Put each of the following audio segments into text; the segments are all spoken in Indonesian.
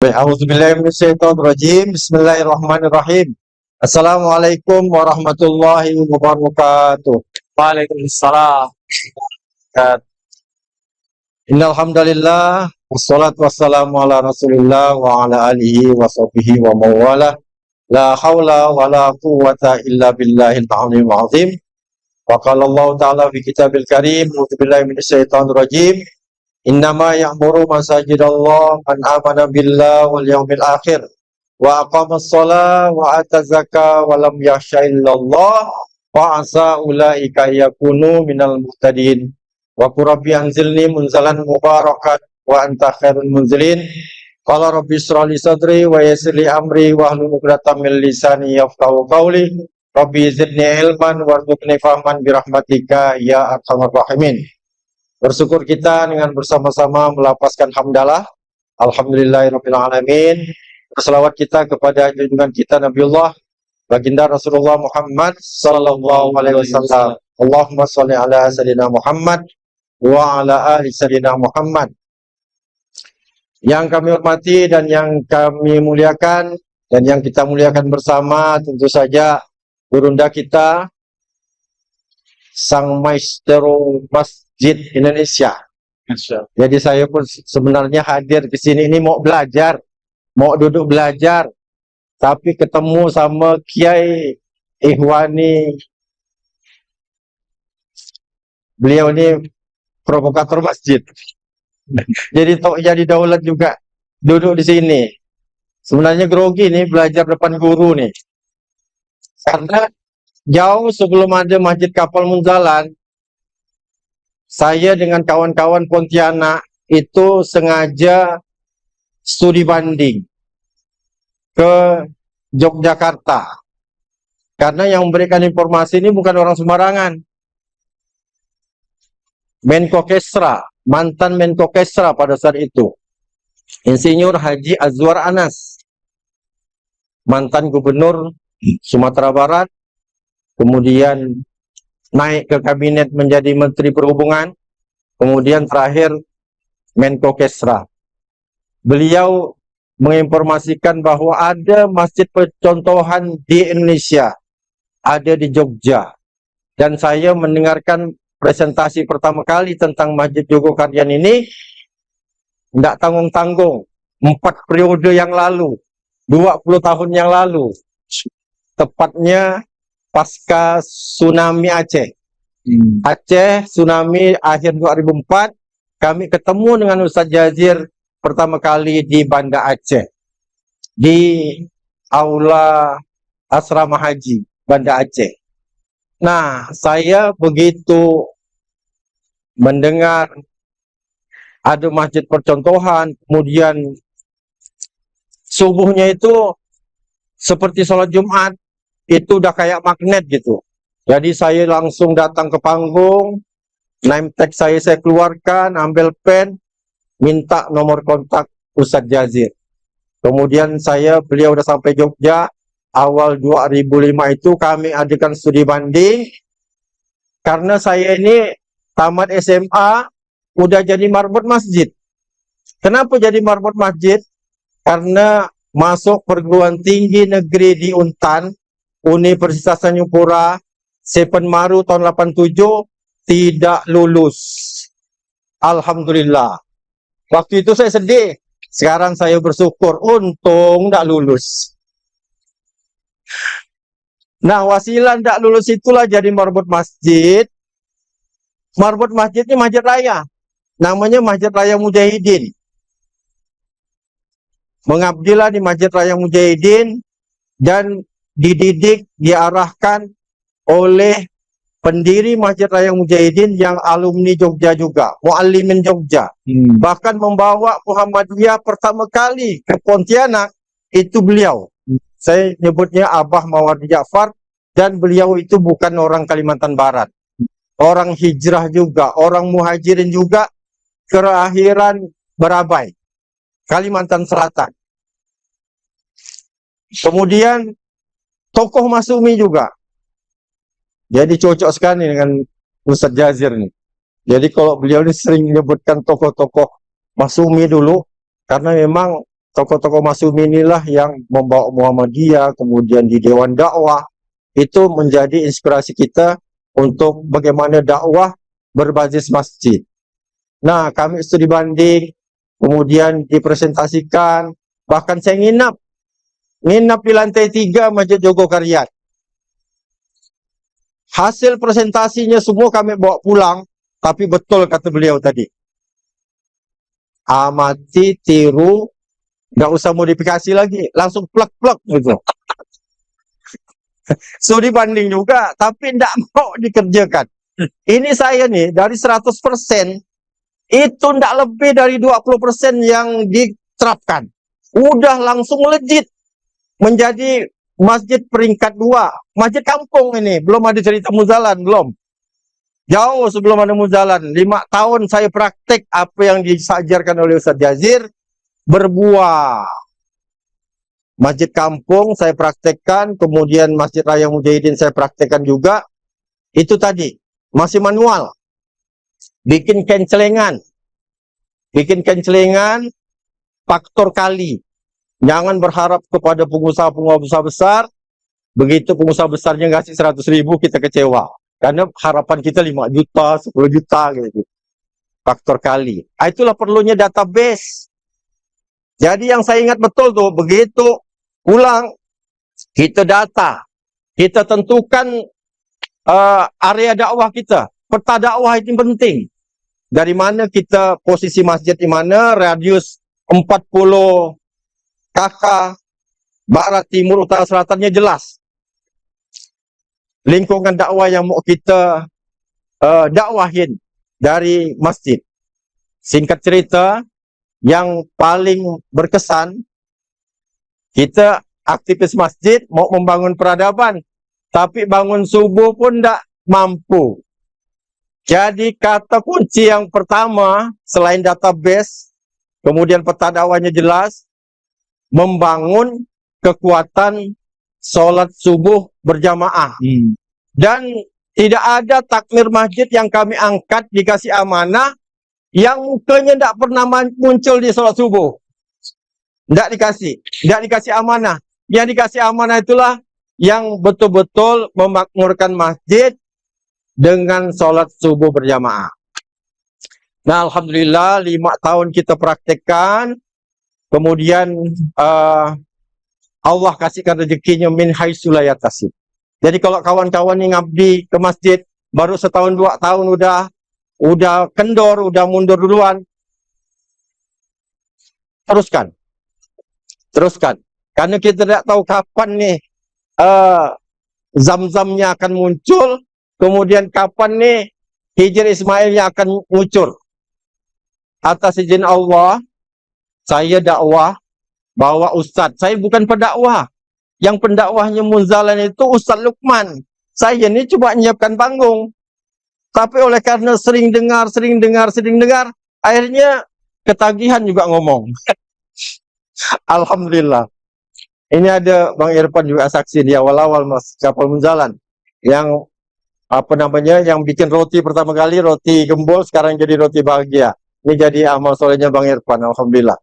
A'udzubillahiminasyaitonirrajim. Bismillahirrahmanirrahim. Assalamualaikum warahmatullahi wabarakatuh. Waalaikumsalam. Innal hamdalillah wassalatu wassalamu ala Rasulillah wa ala alihi wa sahbihi wa mawala. La haula wa la quwwata illa billahil aliyyil azim. Wa qala Allah ta'ala fi kitabil karim, a'udzubillahi minasyaitonirrajim. Innama ya'muru masajidallah man amana billah wal yawmil akhir wa aqamas shalah wa ataz zakah wa lam yakhsha illallah wa asa ulaika yakunu minal muhtadin. Wa qur rabbi anzilni munzalan mubarakan wa anta khairul munzilin. Qala rabbi ishrah li sadri wa yassir li amri wa hlul 'uqdatam min lisani yafqahu qawli. Rabbi zidni ilman warzuqni fahman birahmatika ya arhamar rahimin. Bersyukur kita dengan bersama-sama melapaskan hamdalah. Alhamdulillahirabbil alamin. Berselawat kita kepada junjungan kita Nabiullah baginda Rasulullah Muhammad sallallahu alaihi wasallam. Allahumma shalli ala sayyidina Muhammad wa ala ali sayyidina Muhammad. Yang kami hormati dan yang kami muliakan dan yang kita muliakan bersama tentu saja gurunda kita, Sang Maestro Masjid Indonesia. Jadi saya pun sebenarnya hadir ke sini ini mau belajar, mau duduk belajar, tapi ketemu sama Kiai Ikhwani. Beliau ini provokator masjid. Jadi daulat juga duduk di sini. Sebenarnya grogi nih belajar depan guru nih. Karena jauh sebelum ada Masjid Kapal Munzalan, saya dengan kawan-kawan Pontianak itu sengaja studi banding ke Yogyakarta. Karena yang memberikan informasi ini bukan orang sembarangan. Menko Kesra, mantan Menko Kesra pada saat itu, Insinyur Haji Azwar Anas, mantan gubernur Sumatera Barat, kemudian naik ke kabinet menjadi Menteri Perhubungan, kemudian terakhir Menko Kesra. Beliau menginformasikan bahwa ada masjid percontohan di Indonesia, ada di Jogja. Dan saya mendengarkan presentasi pertama kali tentang Masjid Jogokaryan ini, tidak tanggung-tanggung, 4 periode yang lalu, 20 tahun yang lalu, tepatnya pasca tsunami Aceh. Aceh, tsunami akhir 2004, kami ketemu dengan Ustadz Jazir pertama kali di Banda Aceh. Di Aula Asrama Haji, Banda Aceh. Nah, saya begitu mendengar ada masjid percontohan, kemudian subuhnya itu seperti sholat Jumat, itu udah kayak magnet gitu. Jadi saya langsung datang ke panggung, name tag saya keluarkan, ambil pen, minta nomor kontak Ustadz Jazir. Kemudian beliau udah sampai Jogja, awal 2005 itu kami adakan studi banding. Karena saya ini tamat SMA, udah jadi marbot masjid. Kenapa jadi marbot masjid? Karena masuk perguruan tinggi negeri di Untan, Universitas Tanjung Pura, Sepen Maru tahun 87, tidak lulus. Alhamdulillah. Waktu itu saya sedih. Sekarang saya bersyukur, untung tidak lulus. Nah, wasilah tidak lulus itulah jadi marbot masjid. Marbot masjid ini masjid raya. Namanya Masjid Raya Mujahidin. Mengabdilah di Masjid Raya Mujahidin dan dididik, diarahkan oleh pendiri Masjid Raya Mujahidin yang alumni Jogja juga, muallimin Jogja. Bahkan membawa Muhammadiyah pertama kali ke Pontianak, itu beliau. Saya nyebutnya Abah Mawardi Ja'far, dan beliau itu bukan orang Kalimantan Barat. Orang hijrah juga, orang muhajirin juga, kelahiran Barabai, Kalimantan Selatan. Kemudian tokoh Masumi juga. Jadi cocok sekali dengan Ustadz Jazir nih. Jadi kalau beliau ini sering menyebutkan tokoh-tokoh Masumi dulu, karena memang tokoh-tokoh Masyumi inilah yang membawa Muhammadiyah, kemudian di Dewan Dakwah, itu menjadi inspirasi kita untuk bagaimana dakwah berbasis masjid. Nah, kami studi banding, kemudian dipresentasikan, bahkan saya nginap di lantai 3 Masjid Jogokarian. Hasil presentasinya semua kami bawa pulang, tapi betul kata beliau tadi. Amati, tiru, nggak usah modifikasi lagi, langsung plek-plek gitu. So dibanding juga, tapi tidak mau dikerjakan. Ini saya nih, dari 100%, itu tidak lebih dari 20% yang diterapkan. Udah langsung legit menjadi masjid peringkat 2. Masjid kampung ini, belum ada cerita muzalan, belum. Jauh sebelum ada muzalan. 5 tahun saya praktek apa yang disajarkan oleh Ustaz Jazir, berbuah. Masjid kampung saya praktekkan, kemudian Masjid Raya Mujahidin saya praktekkan juga. Itu tadi, masih manual. Bikin kencelengan, faktor kali. Jangan berharap kepada pengusaha besar. Begitu pengusaha besarnya ngasih 100.000, kita kecewa. Karena harapan kita 5 juta, 10 juta gitu. Faktor kali. Itulah perlunya database. Jadi yang saya ingat betul tuh, begitu pulang, kita data. Kita tentukan area dakwah kita. Peta dakwah itu penting. Dari mana kita posisi masjid di mana, radius 40 KK, barat, timur, utara, selatannya jelas. Lingkungan dakwah yang mau kita dakwahin dari masjid. Singkat cerita, yang paling berkesan, kita aktivis masjid mau membangun peradaban, tapi bangun subuh pun tidak mampu. Jadi kata kunci yang pertama, selain database, kemudian peta dakwahnya jelas, membangun kekuatan sholat subuh berjamaah. Dan tidak ada takmir masjid yang kami angkat dikasih amanah yang mukanya tidak pernah muncul di sholat subuh. Tidak dikasih amanah. Yang dikasih amanah itulah yang betul-betul memakmurkan masjid dengan sholat subuh berjamaah. Nah, alhamdulillah 5 tahun kita praktekkan. Kemudian Allah kasihkan rezekinya min haitsu la yahtasib. Jadi kalau kawan-kawan yang ngabdi ke masjid baru setahun 2 tahun udah kendor, udah mundur duluan, teruskan. Karena kita tidak tahu kapan nih zam-zamnya akan muncul, kemudian kapan nih Hijr Ismailnya akan muncul. Atas izin Allah, saya dakwah bawa ustadz. Saya bukan pendakwah. Yang pendakwahnya Munzalan itu Ustadz Lukman. Saya ini cuma menyiapkan panggung. Tapi oleh karena sering dengar, akhirnya ketagihan juga ngomong. Alhamdulillah. Ini ada Bang Irfan juga saksi di awal-awal Mas kapal Munzalan. Yang yang bikin roti pertama kali, roti gembol, sekarang jadi roti bahagia. Ini jadi amal solehnya Bang Irfan, alhamdulillah.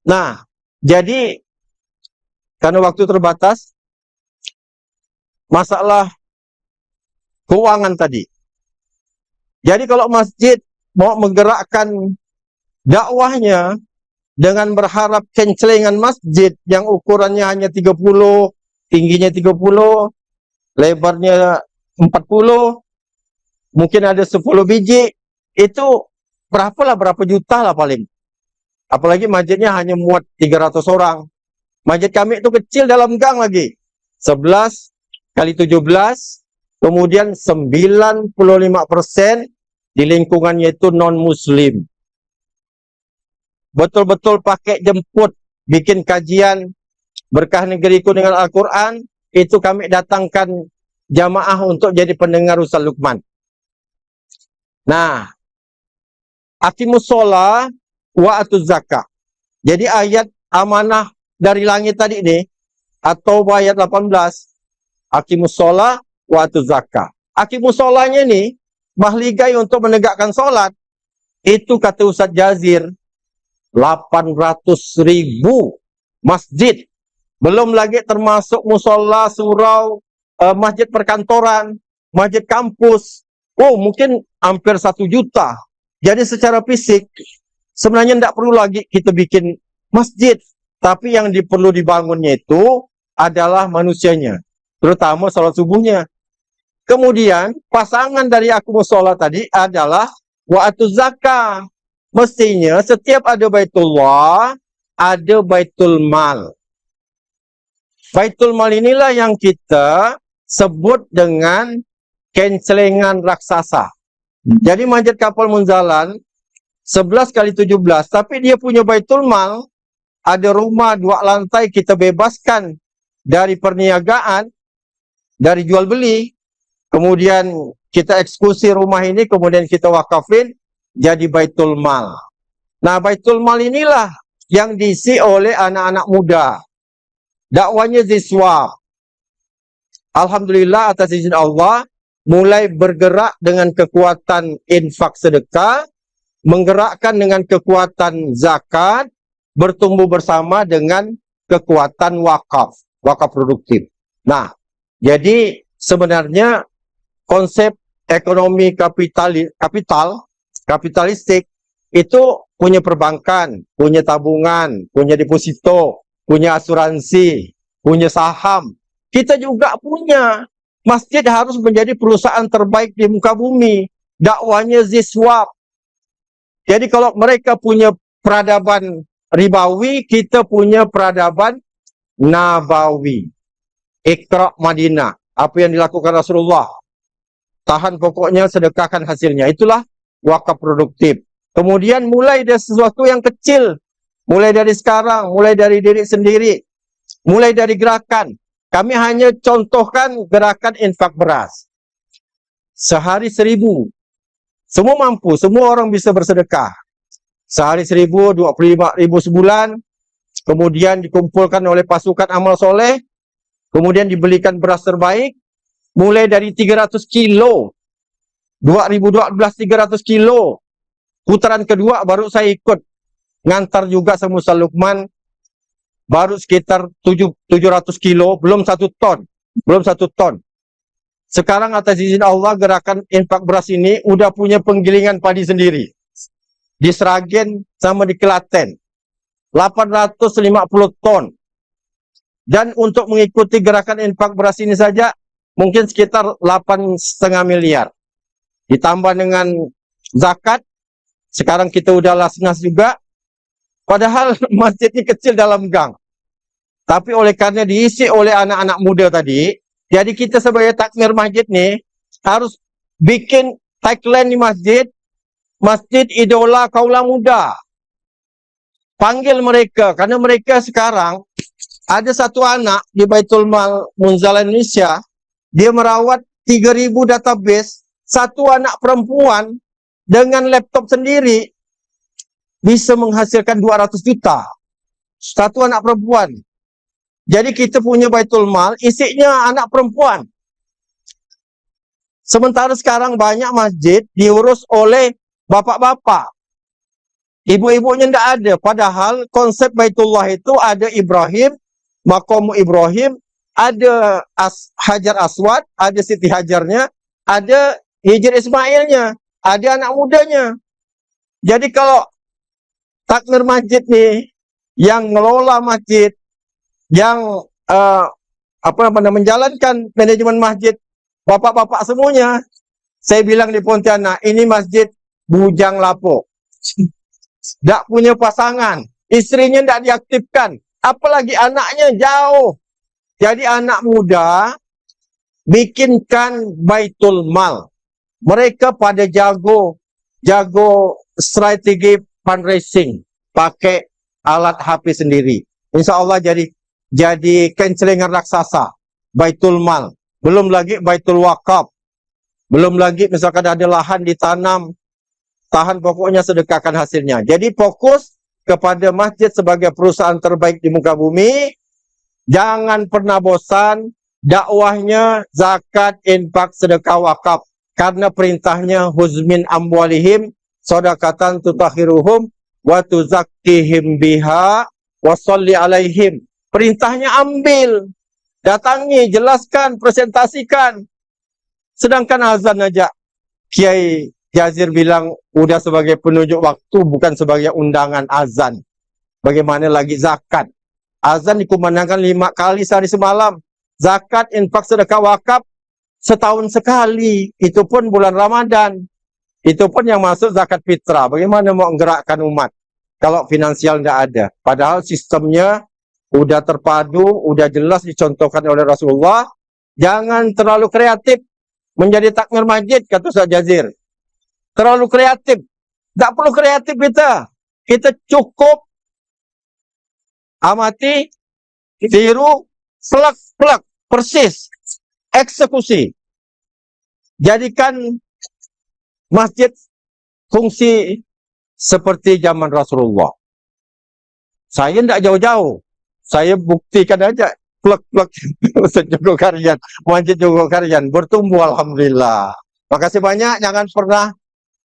Nah, jadi karena waktu terbatas, masalah keuangan tadi. Jadi kalau masjid mau menggerakkan dakwahnya dengan berharap kencelengan masjid yang ukurannya hanya 30, tingginya 30, lebarnya 40, mungkin ada 10 biji, itu berapa juta lah paling. Apalagi masjidnya hanya muat 300 orang. Masjid kami itu kecil dalam gang lagi. 11 kali 17, kemudian 95% di lingkungannya itu non-muslim. Betul-betul pakai jemput, bikin kajian berkah negeriku dengan Al-Quran, itu kami datangkan jamaah untuk jadi pendengar Ustaz Lukman. Nah, aqimus sholah wa atuz zakah. Jadi ayat amanah dari langit tadi ini, atau ayat 18, aqimus sholah wa atuz zakah. Aqimus sholahnya ini, mahligai untuk menegakkan sholat. Itu kata Ustaz Jazir, 800.000 masjid. Belum lagi termasuk musola, surau, masjid perkantoran, masjid kampus. Oh, mungkin hampir 1 juta. Jadi secara fisik, sebenarnya tidak perlu lagi kita bikin masjid. Tapi yang perlu dibangunnya itu adalah manusianya. Terutama sholat subuhnya. Kemudian, pasangan dari aku musola tadi adalah wa'atu zakah. Mestinya setiap ada Baitullah, ada Baitul Mal. Baitul Mal inilah yang kita sebut dengan kencelengan raksasa. Jadi Masjid Kapal Munzalan 11 kali 17, tapi dia punya Baitul Mal, ada rumah 2 lantai kita bebaskan dari perniagaan, dari jual beli, kemudian kita eksekusi rumah ini, kemudian kita wakafin jadi Baitul Mal. Nah, Baitul Mal inilah yang diisi oleh anak-anak muda. Dakwanya Ziswa. Alhamdulillah atas izin Allah, mulai bergerak dengan kekuatan infak sedekah, menggerakkan dengan kekuatan zakat, bertumbuh bersama dengan kekuatan wakaf produktif. Nah, jadi sebenarnya konsep ekonomi kapitalistik itu punya perbankan, punya tabungan, punya deposito, punya asuransi, punya saham. Kita juga punya. Masjid harus menjadi perusahaan terbaik di muka bumi. Dakwanya Ziswab. Jadi kalau mereka punya peradaban ribawi, kita punya peradaban nabawi. Iqra' Madinah. Apa yang dilakukan Rasulullah. Tahan pokoknya, sedekahkan hasilnya. Itulah wakaf produktif. Kemudian mulai dari sesuatu yang kecil. Mulai dari sekarang, mulai dari diri sendiri. Mulai dari gerakan. Kami hanya contohkan gerakan infak beras. Sehari 1.000. Semua mampu, semua orang bisa bersedekah. Sehari 1.000, 25.000 sebulan. Kemudian dikumpulkan oleh pasukan amal soleh. Kemudian dibelikan beras terbaik. Mulai dari 300 kilo. 2012 300 kilo. Putaran kedua baru saya ikut. Ngantar juga sama Ustaz Lukman. Baru sekitar 700 kilo, belum 1 ton. Belum 1 ton. Sekarang atas izin Allah, gerakan infak beras ini udah punya penggilingan padi sendiri. Di Sragen sama di Klaten. 850 ton. Dan untuk mengikuti gerakan infak beras ini saja, mungkin sekitar 8,5 miliar. Ditambah dengan zakat, sekarang kita udah las-nas juga. Padahal masjid ini kecil dalam gang. Tapi oleh karena diisi oleh anak-anak muda tadi, jadi kita sebagai takmir masjid nih, harus bikin tagline di masjid, Masjid Idola Kaula Muda. Panggil mereka, karena mereka sekarang, ada satu anak di Baitul Mal Munzalan Indonesia, dia merawat 3.000 database, satu anak perempuan, dengan laptop sendiri, bisa menghasilkan 200 juta. Satu anak perempuan. Jadi kita punya Baitul Mal, isinya anak perempuan. Sementara sekarang banyak masjid diurus oleh bapak-bapak. Ibu-ibunya tidak ada. Padahal konsep Baitullah itu ada Ibrahim, Maqam Ibrahim, ada Hajar Aswad, ada Siti Hajarnya, ada Hijr Ismailnya, ada anak mudanya. Jadi kalau takmir masjid nih, yang ngelola masjid, yang menjalankan manajemen masjid, bapak-bapak semuanya, saya bilang di Pontianak, ini masjid bujang lapo. Tidak punya pasangan, istrinya tidak diaktifkan, apalagi anaknya jauh. Jadi anak muda bikinkan Baitul Mal. Mereka pada jago strategi fundraising, pakai alat HP sendiri. Insya Allah jadi kencelengan raksasa, Baitul Mal. Belum lagi Baitul Wakaf. Belum lagi misalkan ada lahan ditanam, tahan pokoknya sedekahkan hasilnya. Jadi fokus kepada masjid sebagai perusahaan terbaik di muka bumi. Jangan pernah bosan, dakwahnya zakat, infak, sedekah, wakaf. Karena perintahnya huzmin amwalihim, sodakatan tutahhiruhum, wa tuzakkihim biha wa sholli alaihim. Perintahnya ambil, datangi, jelaskan, presentasikan. Sedangkan azan aja Kiai Jazir bilang udah sebagai penunjuk waktu, bukan sebagai undangan azan. Bagaimana lagi zakat? Azan dikumandangkan 5 kali sehari semalam. Zakat, infak, sedekah, wakaf setahun sekali. Itu pun bulan Ramadan. Itu pun yang masuk zakat fitrah. Bagaimana mau menggerakkan umat kalau finansial tidak ada? Padahal sistemnya udah terpadu, udah jelas dicontohkan oleh Rasulullah. Jangan terlalu kreatif menjadi takmir masjid, kata Ustaz Jazir. Terlalu kreatif. Tak perlu kreatif kita. Kita cukup amati, tiru, plek, persis, eksekusi. Jadikan masjid fungsi seperti zaman Rasulullah. Saya tidak jauh-jauh. Saya buktikan aja. Plek Ustaz Jogokarian, Masjid Jogokarian bertumbuh alhamdulillah. Makasih banyak, jangan pernah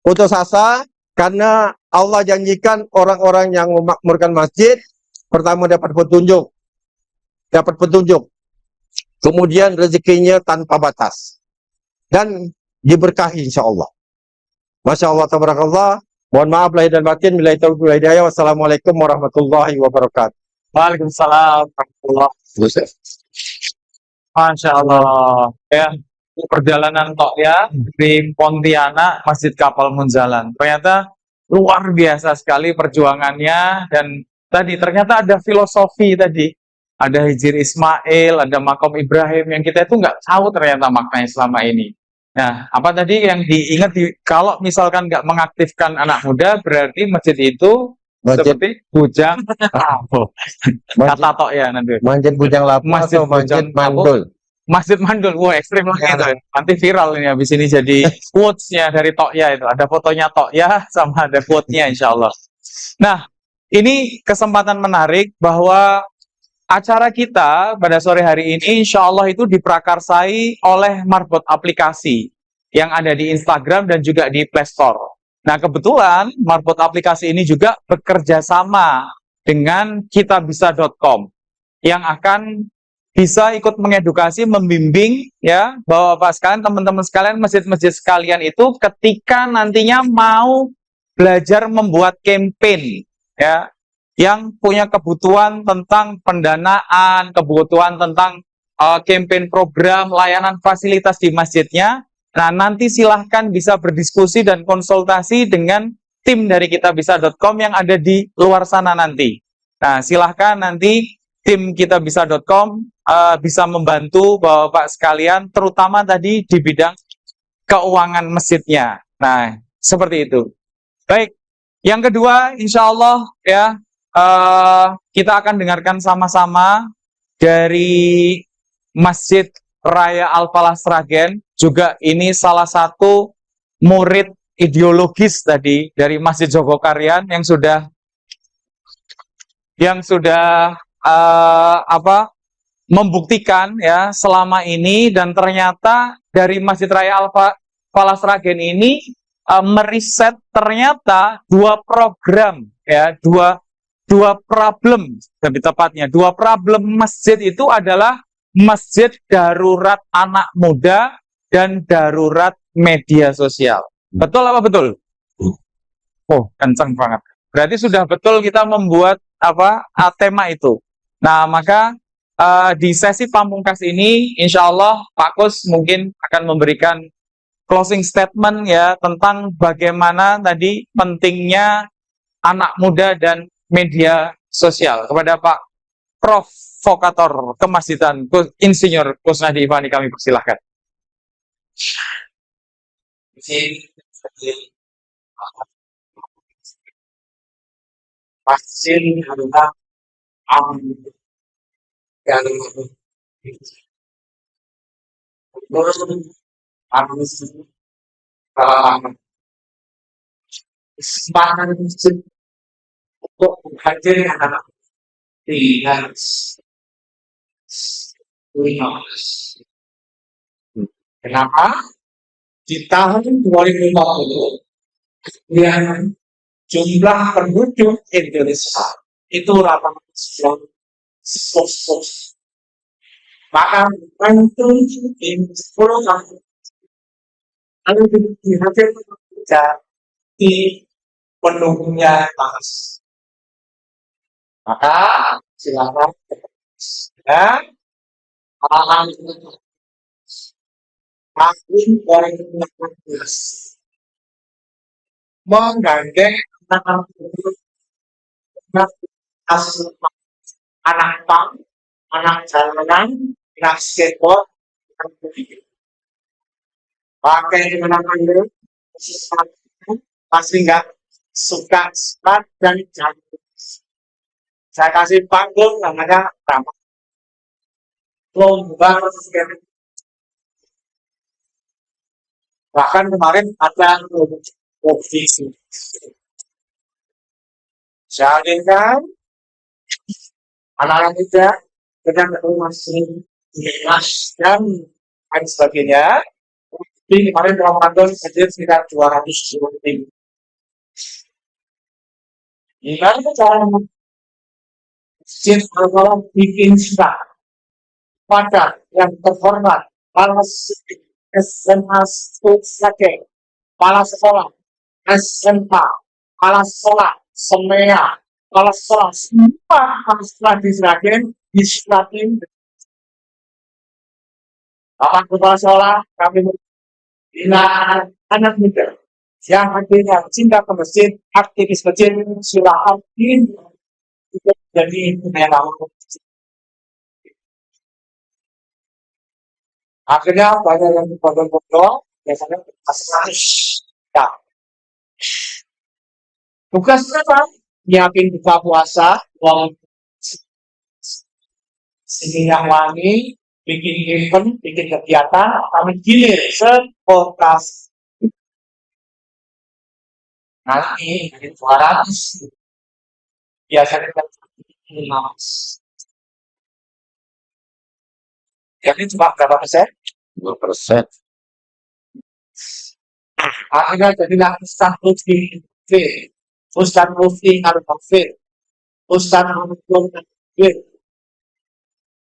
putus asa, karena Allah janjikan orang-orang yang memakmurkan masjid pertama dapat petunjuk. Kemudian rezekinya tanpa batas dan diberkahi insyaallah. Masya Allah, tabarakallah. Mohon maaf lahir dan batin. Billahi taufiq wal hidayah. Wassalamualaikum warahmatullahi wabarakatuh. Waalaikumsalam warahmatullahi wabarakatuh. Masya Allah. Ya, perjalanan ya di Pontianak, Masjid Kapal Munzalan. Ternyata luar biasa sekali perjuangannya, dan tadi ternyata ada filosofi tadi. Ada Hijir Ismail, ada Makom Ibrahim yang kita itu nggak tahu ternyata maknanya selama ini. Nah, apa tadi yang diingat kalau misalkan nggak mengaktifkan anak muda, berarti masjid itu seperti bujang lapo. Kata tok ya nanti. Masjid bujang lapo Masjid atau masjid bujang mandul? Masjid mandul, wah ekstrim lah itu. Nanti viral ini habis ini jadi quotes-nya dari Tokya itu. Ada fotonya Tokya sama ada quote-nya insya Allah. Nah, ini kesempatan menarik bahwa acara kita pada sore hari ini insya Allah itu diprakarsai oleh Marbot Aplikasi yang ada di Instagram dan juga di Play Store. Nah, kebetulan Marbot Aplikasi ini juga bekerja sama dengan kitabisa.com yang akan bisa ikut mengedukasi, membimbing ya Bapak-bapak sekalian, teman-teman sekalian, masjid-masjid sekalian itu ketika nantinya mau belajar membuat campaign ya, yang punya kebutuhan tentang pendanaan, kebutuhan tentang campaign program, layanan fasilitas di masjidnya. Nah, nanti silahkan bisa berdiskusi dan konsultasi dengan tim dari kitabisa.com yang ada di luar sana nanti. Nah, silahkan nanti tim kitabisa.com bisa membantu Bapak-bapak sekalian, terutama tadi di bidang keuangan masjidnya. Nah, seperti itu. Baik, yang kedua, insya Allah ya, kita akan dengarkan sama-sama dari Masjid Raya Al-Falah Sragen. Juga ini salah satu murid ideologis tadi dari Masjid Jogokarian yang sudah membuktikan ya selama ini, dan ternyata dari Masjid Raya Al-Falah Sragen ini meriset ternyata dua program ya, dua problem, lebih tepatnya dua problem masjid itu adalah masjid darurat anak muda dan darurat media sosial. Betul apa betul? Oh, kencang banget. Berarti sudah betul kita membuat tema itu. Nah, maka di sesi pamungkas ini insya Allah Pak Kus mungkin akan memberikan closing statement ya tentang bagaimana tadi pentingnya anak muda dan media sosial. Kepada Pak Provokator Kemasjidan Insinyur Kusnadi Ifani kami persilahkan. Masjid adalah yang kesempatan untuk hadir anak tidak kenapa di tahun 2040 yang jumlah penduduk Indonesia itu 890. Maka untuk di 10 tahun lalu dihadir jadi penduduknya Mas. Maka silakan ya, halaman tahun 2016 menggandeng anak pang, anak jalanan, anak skateboard, pakai kemenangan dulu, pasti nggak suka sepat dan cantik. Saya kasih panggung namanya Rama. Lomba skateboard. Bahkan kemarin ada kompetisi. Saya inginkan anak-anak muda dengan masih kelas dan lain sebagainya. Jadi kemarin Ramadan hadir sekitar 200 tim. Gimana cara masjid Al-Falah bikin surat pada yang terhormat para SMA Sake, kepala sekolah SMA, kepala sekolah semua, kepala sekolah semua harus diserahin. Bapak kepala sekolah kami bina anak muda yang akhirnya cinta ke masjid, aktivis masjid, silakan jadi relawan. Akhirnya banyak yang foto-foto, biasanya harus ya. Tugasnya apa? Nyiapin buka puasa, uang yang wangi, bikin event, bikin kegiatan, kami gilir sepotas. Nanti 200 biasanya kan 5. Jadi cuma berapa persen? 2%. Akhirnya jadilah Ustaz Lutfi Hafid, Ustaz Lutfi Al-Hafid, Ustaz Al-Hafid,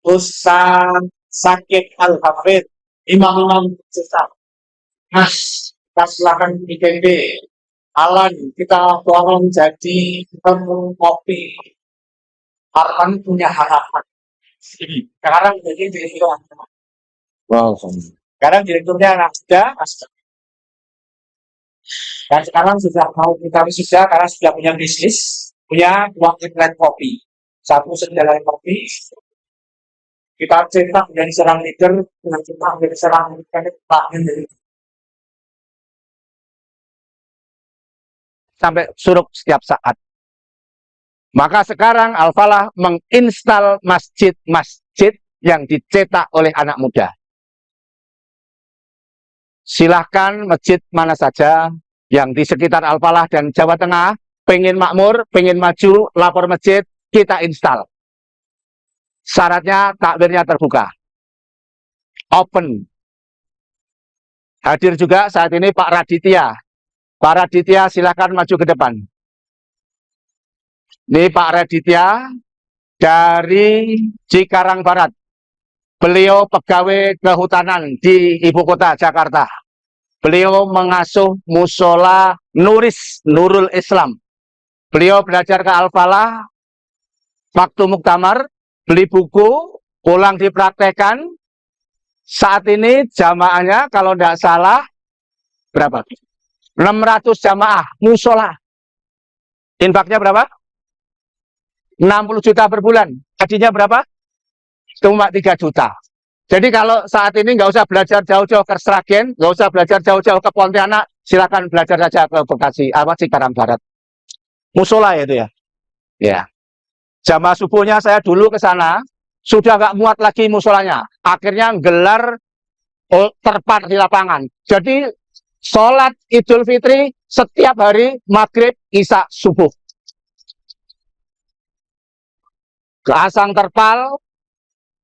Ustaz Sakit Al-Hafid, Imam-imam besar. Mas, kita silakan IKB. Alan, kita tolong jadi kopi. Harapan punya harapan. Sekarang jadi direktur. Wow. Sekarang direkturnya anak muda, Mas. Dan sekarang sudah mau kita wisuda karena sudah punya bisnis, punya uang outlet kopi. Satu sejalan kopi. Kita cetak menjadi seorang leader, dengan cetak menjadi seorang bagian dari sampai surut setiap saat. Maka sekarang Al-Falah menginstal masjid-masjid yang dicetak oleh anak muda. Silahkan masjid mana saja yang di sekitar Al-Falah dan Jawa Tengah, pengen makmur, pengen maju, lapor masjid, kita install. Syaratnya takbirnya terbuka. Open. Hadir juga saat ini Pak Raditya. Pak Raditya silahkan maju ke depan. Ini Pak Raditya dari Cikarang Barat. Beliau pegawai kehutanan di ibu kota Jakarta. Beliau mengasuh musola Nurul Islam. Beliau belajar ke Al-Falah waktu muktamar, beli buku, pulang dipraktekkan. Saat ini jamaahnya kalau tidak salah berapa? 600 jamaah musola. Infaknya berapa? 60 juta per bulan. Tadinya berapa? Cuma 3 juta. Jadi kalau saat ini nggak usah belajar jauh-jauh ke Sragen, nggak usah belajar jauh-jauh ke Pontianak, silakan belajar saja ke Bekasi, Cikarang Barat. Musola itu ya. Ya. Jamaah subuhnya saya dulu ke sana, sudah nggak muat lagi musolanya. Akhirnya gelar terpad di lapangan. Jadi sholat Idul Fitri setiap hari maghrib, isya, subuh. Pasang terpal,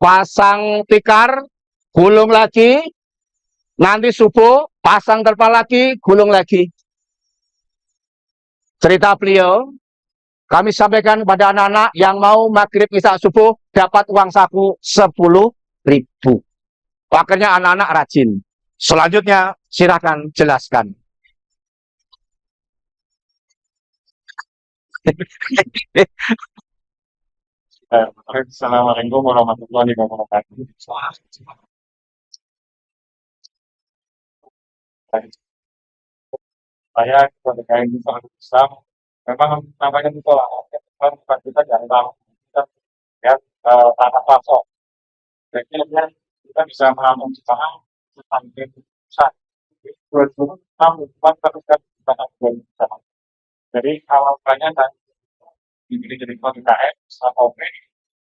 pasang tikar, gulung lagi, nanti subuh, pasang terpal lagi, gulung lagi. Cerita beliau, kami sampaikan kepada anak-anak yang mau maghrib isya subuh dapat uang saku 10.000. Akhirnya anak-anak rajin. Selanjutnya silakan jelaskan. Assalamualaikum warahmatullahi wabarakatuh. Saya sebagai Islam Islam, memang namanya musola, bukan kita jangan tahu kita ya tanah pasok. Jadi kita bisa menampung jemaah sampai pusat. Dua enam empat terus kan kita buat jemaah. Jadi awalnya saya dipilih jadi ketua KM sama OP,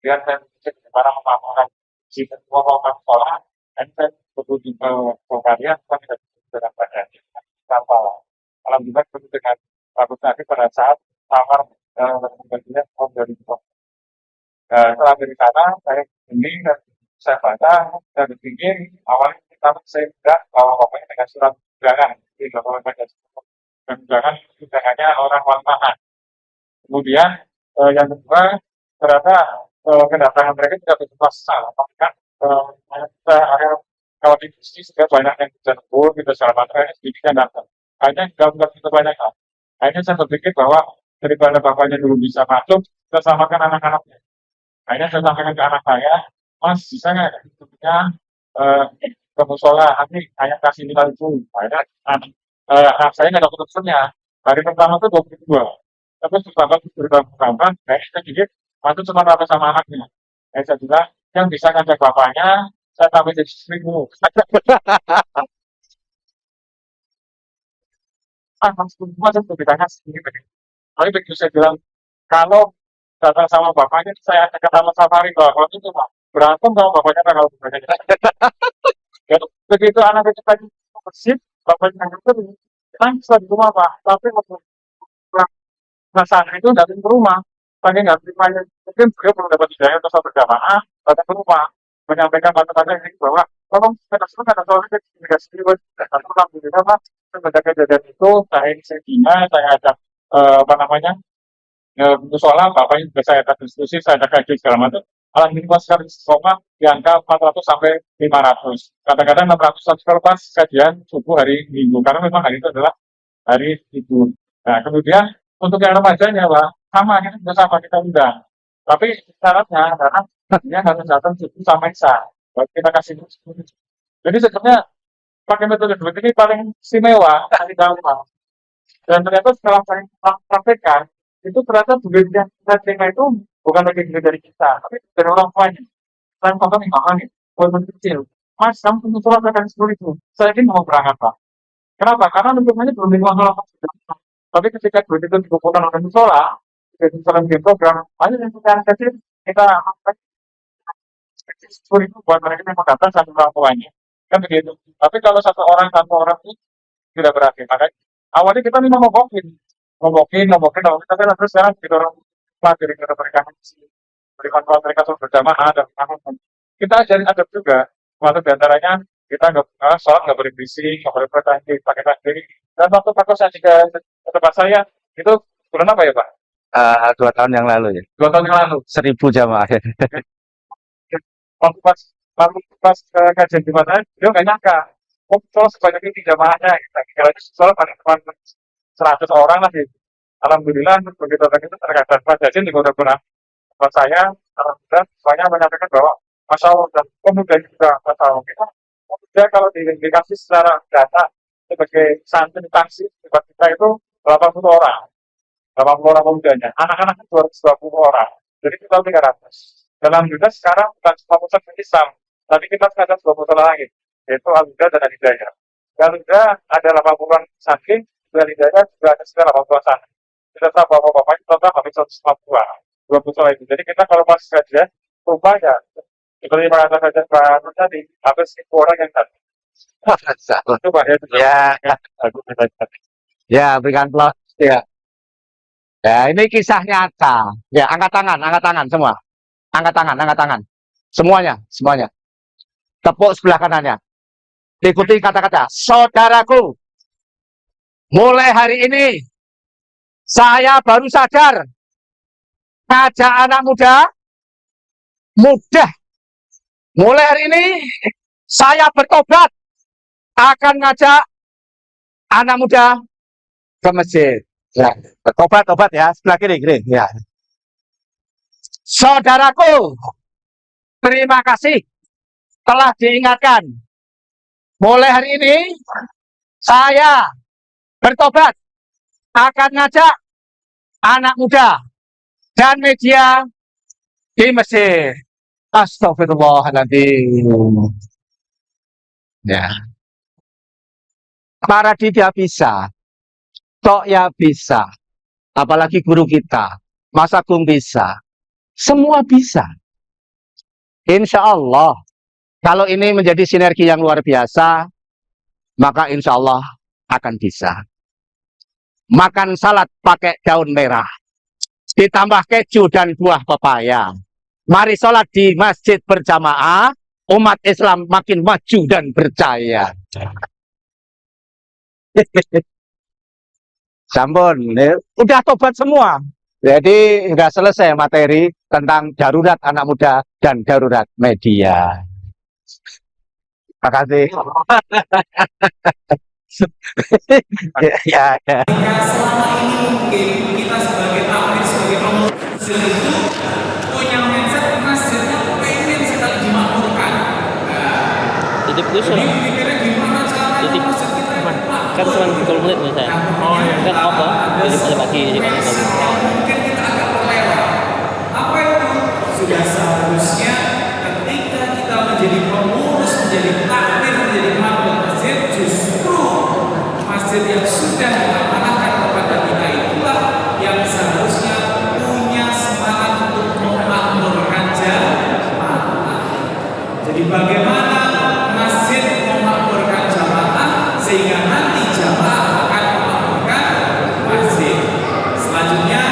biar saya bisa para memaparkan si ketua musola dan saya betul ke kalian kita tidak bisa pada kapal. Alhamdulillah ketemu dengan Pak Bupati pada saat tawar pembagian tahun 2020. Setelah dari sana saya ini dan saya baca dan berpikir awalnya saya tidak bahwa bapaknya dengan surat undangan di lapangan baca dan undangannya orang Walmahan. Kemudian yang kedua ternyata kedatangan mereka tidak begitu salah, bahkan area kalau di sini sudah banyak yang bisa ngebul, kita salah materi sedikitnya datang. Hanya nggak begitu banyak hal. Akhirnya saya berpikir bahwa daripada bapaknya dulu bisa masuk, kita samakan anak-anaknya. Akhirnya saya sampaikan ke anak saya, Mas bisa nggak hidupnya ke musola, nanti hanya kasih nilai itu. Akhirnya anak saya nggak ada keputusannya. Hari pertama itu 22. Tapi setelah bertambah, kayaknya saya pikir masuk cuma rata sama anaknya. Saya bilang, yang bisa ngajak bapaknya, saya tambah jadi 1.000. Mas beritanya segini. Tapi begitu saya bilang, kalau datang sama bapaknya, saya akan ke taman safari kalau itu mah berantem sama bapaknya kalau bapaknya. Begitu anak itu tadi bersih, bapaknya ngerti, nangis di rumah Pak. Tapi waktu pulang santri itu datang ke rumah, tanya nggak terimanya. Mungkin beliau belum dapat hidayah atau berjamaah, datang ke rumah, menyampaikan kata-kata ini bahwa tolong kita semua ada soalnya komunikasi satu alhamdulillah Pak. Semenjak kejadian itu saya inisiatifnya saya ajak apa namanya musola bapaknya juga saya ajak diskusi saya ajak kaji segala macam alhamdulillah sekarang istiqomah di angka 400 sampai 500 kadang-kadang 600 kalau pas kajian subuh hari Minggu karena memang hari itu adalah hari Ibu. Nah kemudian untuk yang remajanya Pak sama kita juga sama kita undang tapi syaratnya karena dia harus datang subuh sama Isya baru kita kasih jadi sebenarnya pakai metode duit ini paling istimewa, paling gampang. Dan ternyata setelah saya praktekkan, itu ternyata duit yang kita terima itu bukan lagi duit dari kita, tapi dari orang tuanya. Saya contoh nih, mahal nih, buat kecil. Mas, kamu punya surat akan 10.000. Saya ini mau berangkat, Pak. Kenapa? Karena lingkungannya belum lingkungan orang tapi ketika duit itu dikumpulkan oleh musola, jadi musola bikin program, banyak yang kita kecil, kita 10.000 buat mereka yang mau datang sama orang tuanya. Kan begitu. Tapi kalau satu orang itu tidak berarti. Makanya awalnya kita memang ngomokin, tapi terus sekarang kita orang pelajari kita berikan kalau mereka sudah berjamaah dan kita ajarin adab juga. Waktu diantaranya kita nggak sholat nggak boleh berisik, nggak boleh bertanding, pakai takbir. Dan waktu Pak saya juga tempat saya itu bulan apa ya Pak? 2 tahun yang lalu ya. 2 tahun yang lalu. 1.000 jamaah. Waktu pas kajian di mana, beliau nggak nyangka. Oh, kalau sebanyak ini jamaahnya, kalau itu soal paling teman 100 orang lah gitu. Alhamdulillah, begitu itu terkait Pak Jajin juga udah pernah tempat saya, alhamdulillah, semuanya menyampaikan bahwa Masya Allah, dan kemudian juga Masya Allah kita, kemudian kalau dikasih secara data sebagai santri taksi, tempat kita itu 80 orang. 80 orang pemudanya, anak-anak itu 220 orang, jadi kita 300. Dalam juga sekarang bukan cuma pusat Islam, tapi kita ada 2 pusat lagi, yaitu Al-Huda dan Al-Hidayah. Al-Huda ada 80-an santri, Al-Hidayah juga ada sekitar 80 santri. Kita tahu bahwa bapaknya total habis 150 2 pusat itu. Jadi kita kalau pas kajian, rupanya seperti mengatakan saja Pak tadi, habis 1.000 orang yang tadi. Itu Pak Ya, ya berikan plot. Ya. Ya, ini kisah nyata. Ya, angkat tangan semua. Angkat tangan. Semuanya. Tepuk sebelah kanannya. Ikuti kata-kata. Saudaraku, mulai hari ini Saya baru sadar, ngajak anak muda, mudah. Mulai hari ini, saya bertobat, akan ngajak anak muda ke masjid. Ya, bertobat ya, sebelah kiri. Ya. Saudaraku, terima kasih telah diingatkan. Mulai hari ini, saya bertobat, akan ngajak anak muda dan media di masjid. Astagfirullahaladzim. Ya. Para didia bisa, Tok ya bisa, apalagi guru kita, Mas Agung bisa, semua bisa. Insya Allah, kalau ini menjadi sinergi yang luar biasa, maka insya Allah akan bisa. Makan salad pakai daun merah, ditambah keju dan buah pepaya. Mari sholat di masjid berjamaah, umat Islam makin maju dan berjaya. Sampun, udah tobat semua. Jadi sudah selesai materi tentang darurat anak muda dan darurat media. Terima kasih. Ya. Selama ini mungkin kita sebagai takmir, sebagai pengurus itu punya mindset masjidnya pengen sekali dimakmurkan. Titip gue Jadi mikirnya gimana caranya Titip. masjid kita kan cuma 10 menit nih saya. Kan apa? Jadi pada pagi jadi pagi. mungkin kita agak kelewat. Apa itu? Sudah seharusnya ketika kita menjadi pengurus, menjadi takmir, menjadi makmur masjid, justru masjid yang sudah diamanahkan kepada kita itulah yang seharusnya punya semangat untuk memakmurkan jamaah. Jadi bagaimana masjid memakmurkan jamaah sehingga nanti jamaah akan memakmurkan masjid. Selanjutnya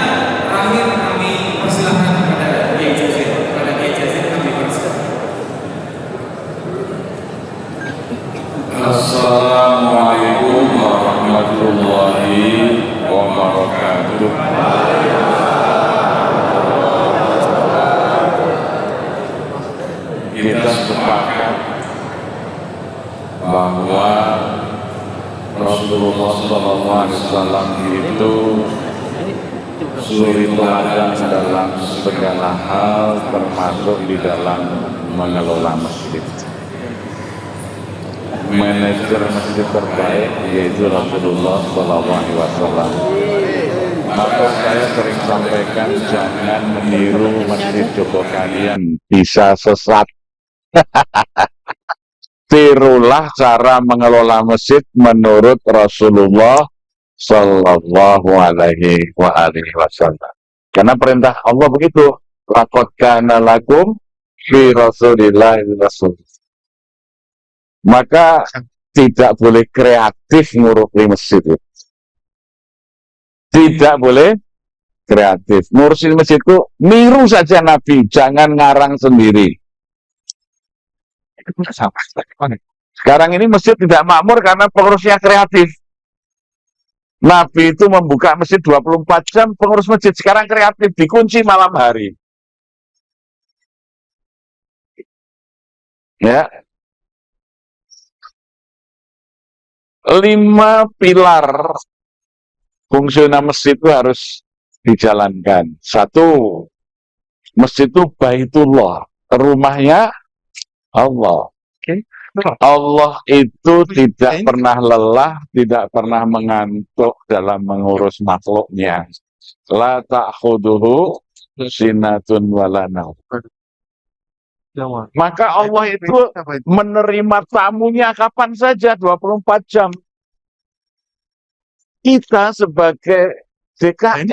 terakhir kami persilahkan kepada Kiai Jazir. Kepada Kiai Jazir kami persilahkan. Assalamualaikum warahmatullahi wabarakatuh. Kita sepakat bahwa Rasulullah SAW itu suri teladan dalam segala hal, termasuk di dalam mengelola masjid. Manajer masjid terbaik yaitu Rasulullah SAW. Maka saya sering sampaikan, jangan meniru masjid Joko kalian bisa sesat. Tirulah cara mengelola masjid menurut Rasulullah Sallallahu Alaihi Wasallam. Karena perintah Allah begitu. Laqad kana lakum fi Rasulillahi rasul. Maka tidak boleh kreatif ngurusi masjid. Tidak boleh kreatif. Ngurusin masjidku, niru saja Nabi, jangan ngarang sendiri. Sekarang ini masjid tidak makmur karena pengurusnya kreatif. Nabi itu membuka masjid 24 jam, pengurus masjid sekarang kreatif, dikunci malam hari. Ya. 5 pilar fungsional masjid itu harus dijalankan. 1, masjid itu baitullah, rumahnya Allah. Allah itu tidak pernah lelah, tidak pernah mengantuk dalam mengurus makhluknya. La ta'khuduhu sinatun wala naum. Maka Allah itu menerima tamunya kapan saja, 24 jam. Kita sebagai DKM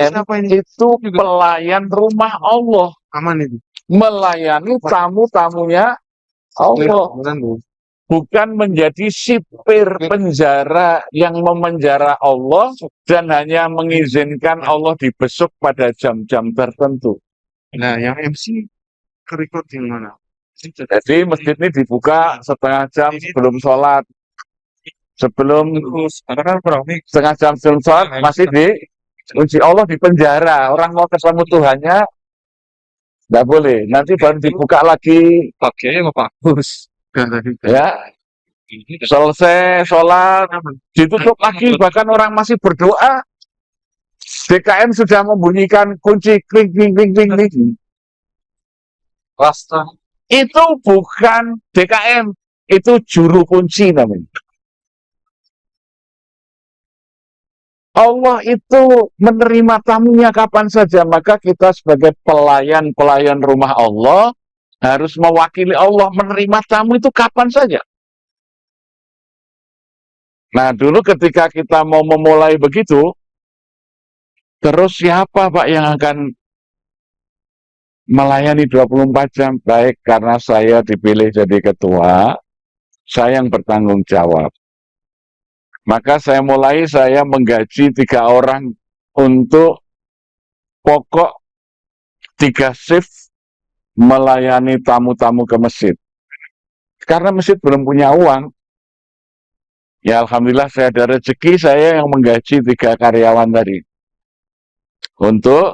itu pelayan rumah Allah. Melayani tamu-tamunya Allah. Bukan menjadi sipir penjara yang memenjara Allah dan hanya mengizinkan Allah dibesuk pada jam-jam tertentu. Nah, yang MC record yang mana? Jadi masjid ini dibuka setengah jam sebelum sholat. Sebelum setengah jam sebelum sholat masih kunci Allah di penjara. Orang mau ketemu Tuhannya nggak boleh. Nanti baru dibuka lagi. Pakai apa bagus. Kan tadi. Ya, selesai sholat, ditutup lagi. Bahkan orang masih berdoa. DKM sudah membunyikan kunci kling kling kling kling kling. Rasta. Itu bukan DKM, itu juru kunci namanya. Allah itu menerima tamunya kapan saja, maka kita sebagai pelayan rumah Allah harus mewakili Allah menerima tamu itu kapan saja. Nah, dulu ketika kita mau memulai begitu, terus siapa Pak yang akan melayani 24 jam? Baik, karena saya dipilih jadi ketua, saya yang bertanggung jawab. Maka saya menggaji 3 orang untuk pokok 3 shift melayani tamu-tamu ke masjid. Karena masjid belum punya uang. Ya alhamdulillah saya ada rezeki, saya yang menggaji 3 karyawan tadi. Untuk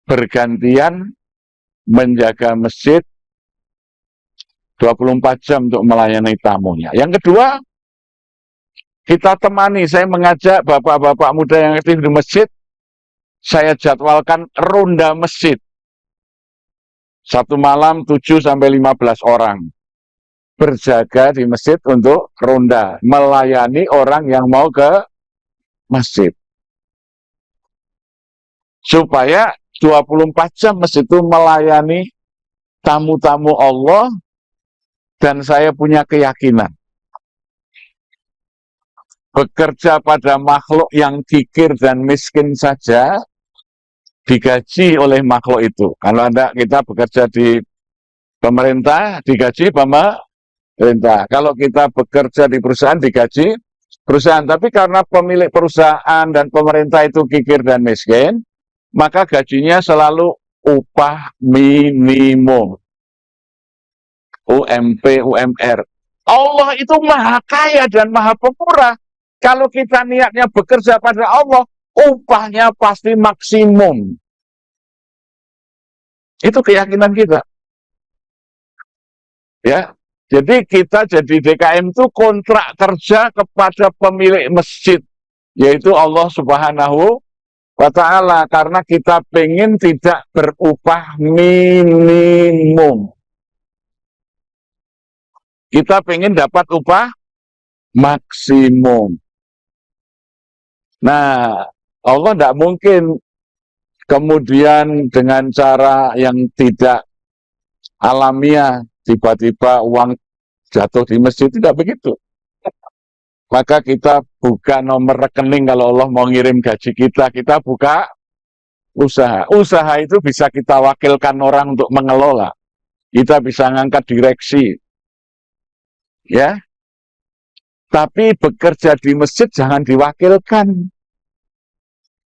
bergantian menjaga masjid 24 jam untuk melayani tamunya. Yang kedua, kita temani, saya mengajak bapak-bapak muda yang aktif di masjid, saya jadwalkan ronda masjid. 1 malam 7 sampai 15 orang. Berjaga di masjid untuk ronda, melayani orang yang mau ke masjid. Supaya 24 jam masjid itu melayani tamu-tamu Allah, dan saya punya keyakinan. Bekerja pada makhluk yang kikir dan miskin saja digaji oleh makhluk itu. Kalau Anda kita bekerja di pemerintah, digaji pemerintah. Kalau kita bekerja di perusahaan, digaji perusahaan. Tapi karena pemilik perusahaan dan pemerintah itu kikir dan miskin, maka gajinya selalu upah minimum. UMP, UMR. Allah itu maha kaya dan maha pemurah. Kalau kita niatnya bekerja pada Allah, upahnya pasti maksimum. Itu keyakinan kita. Ya, jadi kita jadi DKM itu kontrak kerja kepada pemilik masjid, yaitu Allah Subhanahu wa Ta'ala, karena kita pengen tidak berupah minimum. Kita pengen dapat upah maksimum. Nah, Allah tidak mungkin kemudian dengan cara yang tidak alamiah, tiba-tiba uang jatuh di masjid, tidak begitu. Maka kita buka nomor rekening kalau Allah mau ngirim gaji kita buka usaha. Usaha itu bisa kita wakilkan orang untuk mengelola. Kita bisa ngangkat direksi. Ya. Tapi bekerja di masjid jangan diwakilkan.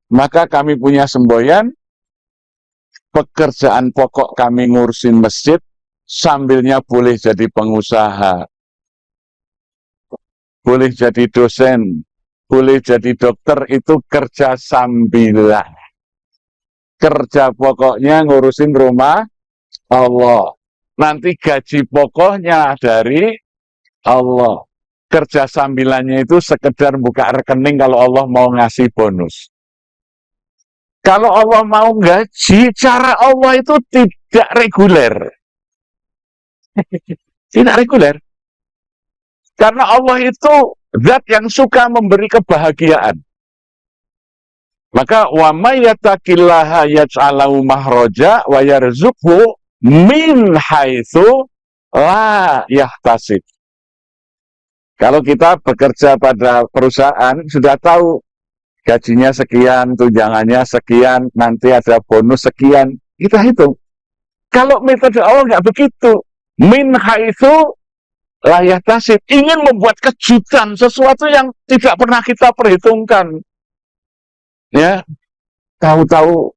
Maka kami punya semboyan, pekerjaan pokok kami ngurusin masjid, sambilnya boleh jadi pengusaha, boleh jadi dosen, boleh jadi dokter, itu kerja sambilan. Kerja pokoknya ngurusin rumah Allah. Nanti gaji pokoknya dari Allah. Kerja sambilannya itu sekedar buka rekening kalau Allah mau ngasih bonus. Kalau Allah mau gaji, cara Allah itu tidak reguler. Tidak reguler. Karena Allah itu zat yang suka memberi kebahagiaan. Maka wa may yattaqillaha yaj'alahu mahraja wa yarzuqhu min haitsu la yahtasib. Kalau kita bekerja pada perusahaan, sudah tahu gajinya sekian, tunjangannya sekian, nanti ada bonus sekian, kita hitung. Kalau metode Allah nggak begitu. Min haitsu la yahtasib, ingin membuat kejutan, sesuatu yang tidak pernah kita perhitungkan. Ya, tahu-tahu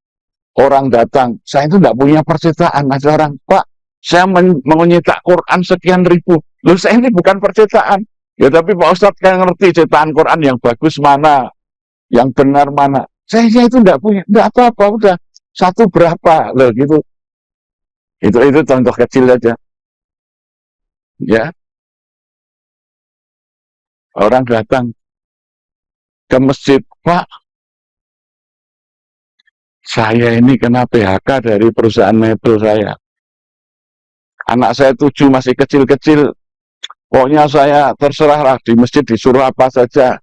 orang datang, saya itu tidak punya percetaan. Ada orang, Pak, saya menyetak Quran sekian ribu. Loh, saya ini bukan percetaan. Ya, tapi Pak Ustadz kan ngerti cetakan Quran yang bagus mana, yang benar mana. Saya itu enggak punya, enggak apa-apa, udah satu berapa loh gitu. Itu contoh kecil aja. Ya, orang datang ke masjid, Pak, saya ini kena PHK dari perusahaan mebel saya. Anak saya 7 masih kecil-kecil. Pokoknya saya terserahlah di masjid disuruh apa saja.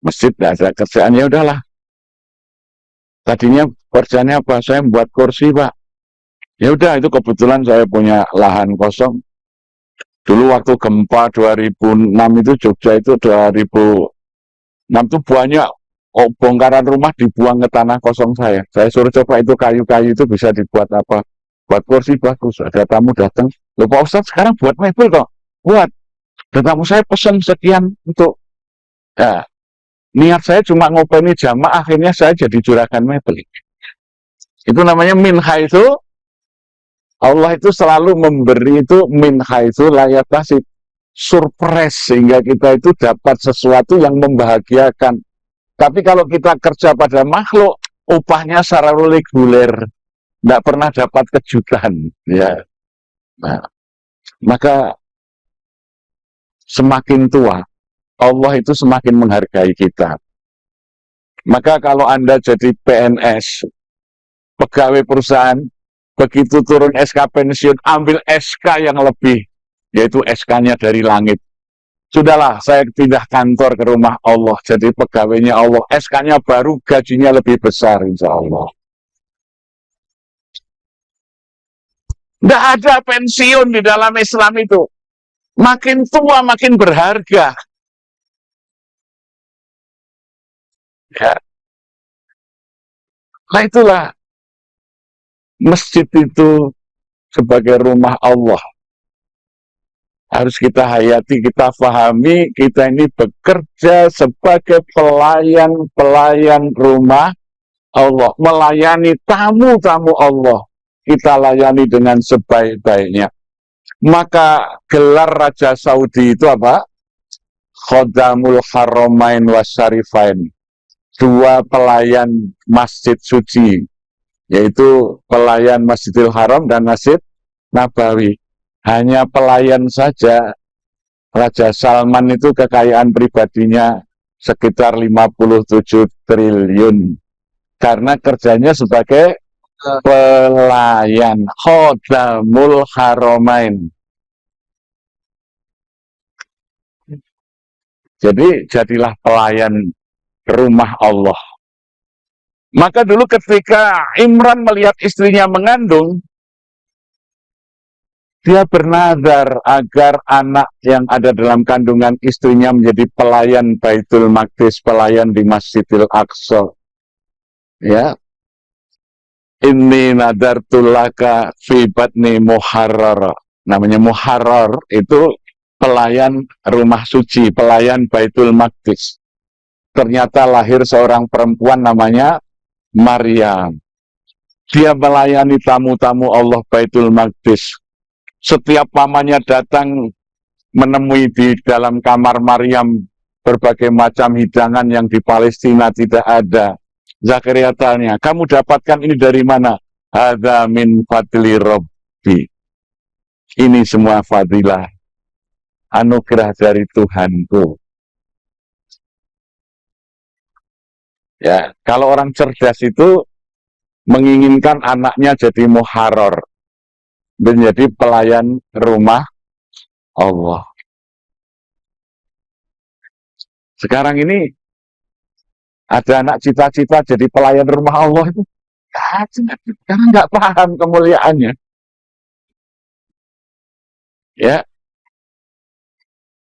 Masjid tidak ada kerjaan, ya udahlah. Tadinya kerjanya apa? Saya membuat kursi, Pak. Ya udah, itu kebetulan saya punya lahan kosong. Dulu waktu gempa 2006 itu Jogja itu 2006 itu banyak bongkaran rumah dibuang ke tanah kosong saya. Saya suruh coba itu kayu-kayu itu bisa dibuat apa? Buat kursi bagus. Ada tamu datang. Loh Pak Ustadz sekarang buat mebel kok? Buat. Dan tamu saya pesan sekian untuk ya, niat saya cuma ngopeni jamaah, akhirnya saya jadi juragan mebel. Itu namanya min haitsu. Allah itu selalu memberi itu min haitsu la yahtasib, surprise sehingga kita itu dapat sesuatu yang membahagiakan. Tapi kalau kita kerja pada makhluk, upahnya secara reguler, tidak pernah dapat kejutan, ya. Nah, maka semakin tua, Allah itu semakin menghargai kita. Maka kalau Anda jadi PNS, pegawai perusahaan, begitu turun SK pensiun, ambil SK yang lebih, yaitu SK-nya dari langit. Sudahlah, saya pindah kantor ke rumah Allah, jadi pegawainya Allah, SK-nya baru, gajinya lebih besar, insya Allah. Tidak ada pensiun di dalam Islam itu. Makin tua, makin berharga. Ya. Nah itulah, masjid itu sebagai rumah Allah. Harus kita hayati, kita pahami, kita ini bekerja sebagai pelayan rumah Allah. Melayani tamu-tamu Allah. Kita layani dengan sebaik-baiknya. Maka gelar Raja Saudi itu apa? Khodamul Haramain Wasyarifain. 2 pelayan masjid suci. Yaitu pelayan Masjidil Haram dan Masjid Nabawi. Hanya pelayan saja, Raja Salman itu kekayaan pribadinya sekitar 57 triliun. Karena kerjanya sebagai pelayan, Khodamul Haramain. Jadi jadilah pelayan rumah Allah. Maka dulu ketika Imran melihat istrinya mengandung, dia bernazar agar anak yang ada dalam kandungan istrinya menjadi pelayan Baitul Maqdis, pelayan di Masjidil Aqsa. Ya. Inni nadartul laka fi batni muharrar. Namanya muharrar itu pelayan rumah suci, pelayan Baitul Maqdis. Ternyata lahir seorang perempuan namanya Maryam. Dia melayani tamu-tamu Allah Baitul Maqdis. Setiap pamannya datang menemui di dalam kamar Maryam berbagai macam hidangan yang di Palestina tidak ada. Zakaria tanya, kamu dapatkan ini dari mana? Hadza min fadli Rabbi. Ini semua fadilah, anugerah dari Tuhanku. Ya, kalau orang cerdas itu menginginkan anaknya jadi muharrar, menjadi pelayan rumah Allah. Sekarang ini ada anak cita-cita jadi pelayan rumah Allah itu, karena nggak paham kemuliaannya. Ya.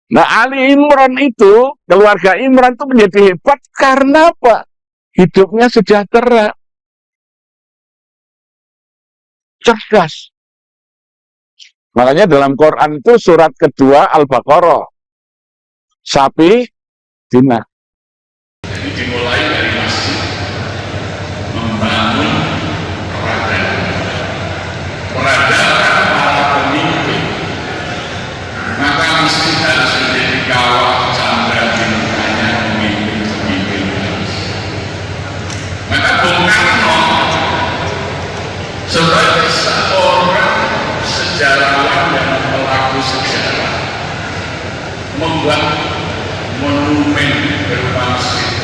Nah, Ali Imran itu, keluarga Imran itu menjadi hebat karena apa? Hidupnya sejahtera, cerdas. Makanya dalam Quran itu surat kedua Al-Baqarah, sapi dina. Dimulai dari masjid, membangun peradaban para pemimpin, maka masjid harus menjadi kawah candra di negara pemimpin-pemimpin. sejarawan dan pelaku sejarah membuat monumen berupa masjid.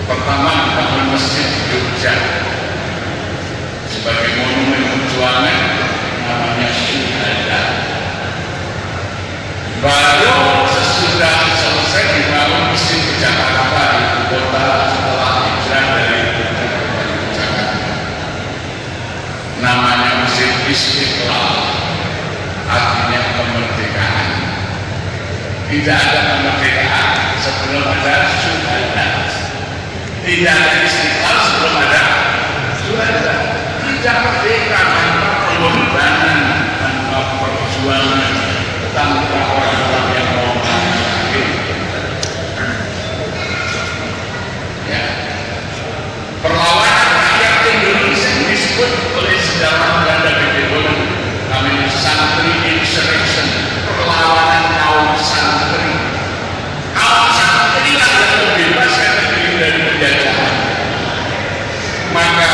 Pertama dibangun masjid di Jogja sebagai monumen perjuangan, namanya Syuhada. Baru sesudah selesai dibangun masjid di Jakarta, ibu kota setelah hijrah dari Jogja ke Jakarta, namanya Masjid Istiqlal, artinya kemerdekaan. Tidak ada kemerdekaan sebelum ada Syuhada. Tidak ada Istiqlal sebelum ada Syuhada. Tidak merdeka tanpa pengorbanan, tanpa perjuangan, tanpa orang-orang yang mau mati. Ya. Perlawanan rakyat Indonesia disebut oleh sejarawan Belanda namanya santri insurrection, perlawanan kaum santri. Kaum santri lah yang membebaskan diri dari penjajahan. Maka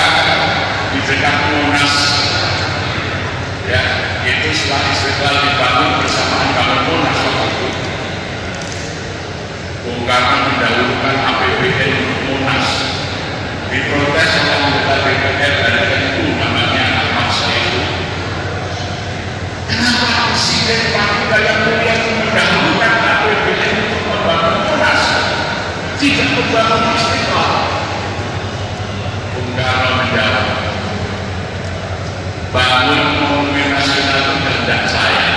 di dekat Monas, ya, itu setelah Istiqlal dibangun bersamaan bangun Monas waktu itu, Bung Karno mendahulukan APBN Monas, diprotes oleh anggota DPR dari NU namanya Ahmad Saifu. Kenapa Presiden Pak yang mulia mendahulukan APBN untuk membangun Monas, tidak membangun Istiqlal? Bung Karno menjawab, bangun monumen nasional itu kehendak saya.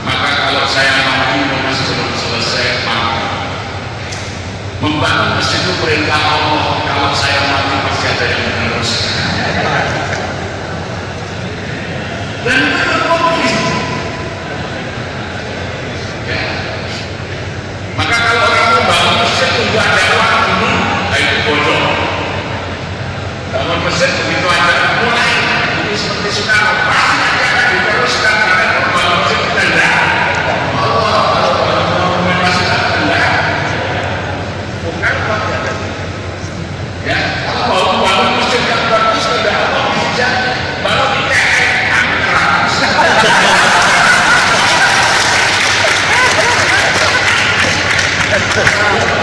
Maka kalau saya mati Monas belum selesai, maka membangun masjid itu perintah Allah. Kalau saya mati pasti ada yang meneruskan. Dan itu logis. Ya. Maka kalau orang membangun masjid itu ada uang dulu, itu bodoh. Bangun masjid begitu ada mulai, itu seperti Soekarno, pasti nanti akan diteruskan karena membangun masjid itu tidak. Allah, kalau masjid itu tidak. Bukan apa-apa. Ya, kalau mau membangun masjid yang bagus tidak apa bisa, baru dikait angkeran.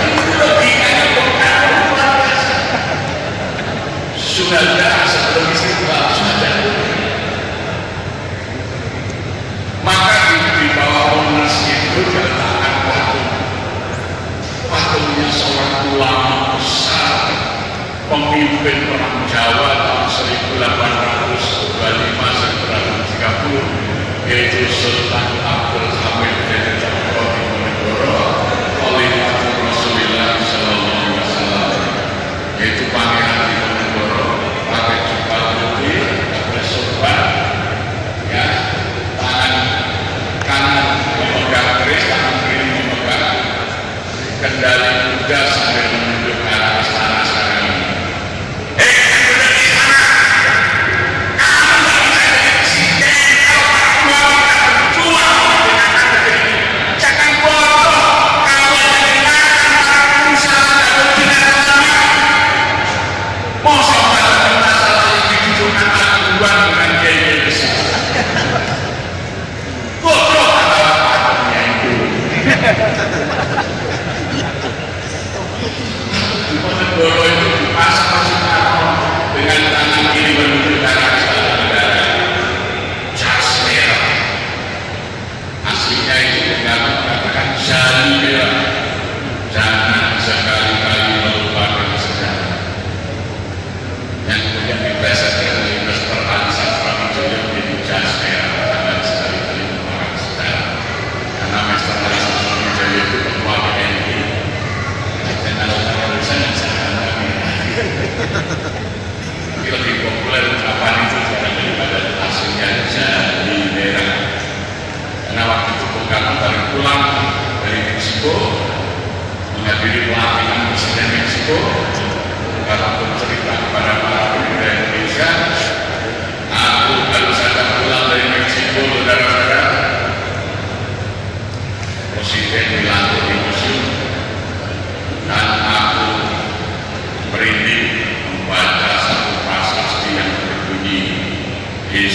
Itu logikanya bukan luar biasa. Syuhada sebelum Istiqlal, Syuhada. Maka di bawah Monas itu diletakkan patung. Patungnya seorang ulama besar, pemimpin perang Jawa tahun 1825-1830, yaitu Sultan Abdul Hamid bin Cokro Diponegoro, Khalifatul Rasulullah Sallallahu Alaihi Wasallam, yaitu Pangeran Diponegoro, pakai jubah putih, pakai sorban, ya, tangan kanan memegang keris, tangan kiri memegang kendali kuda sambil menunjuk ke arah istana sekarang ini. Kamu nggak bisa jadi presiden kalau kamu tidak berjuang.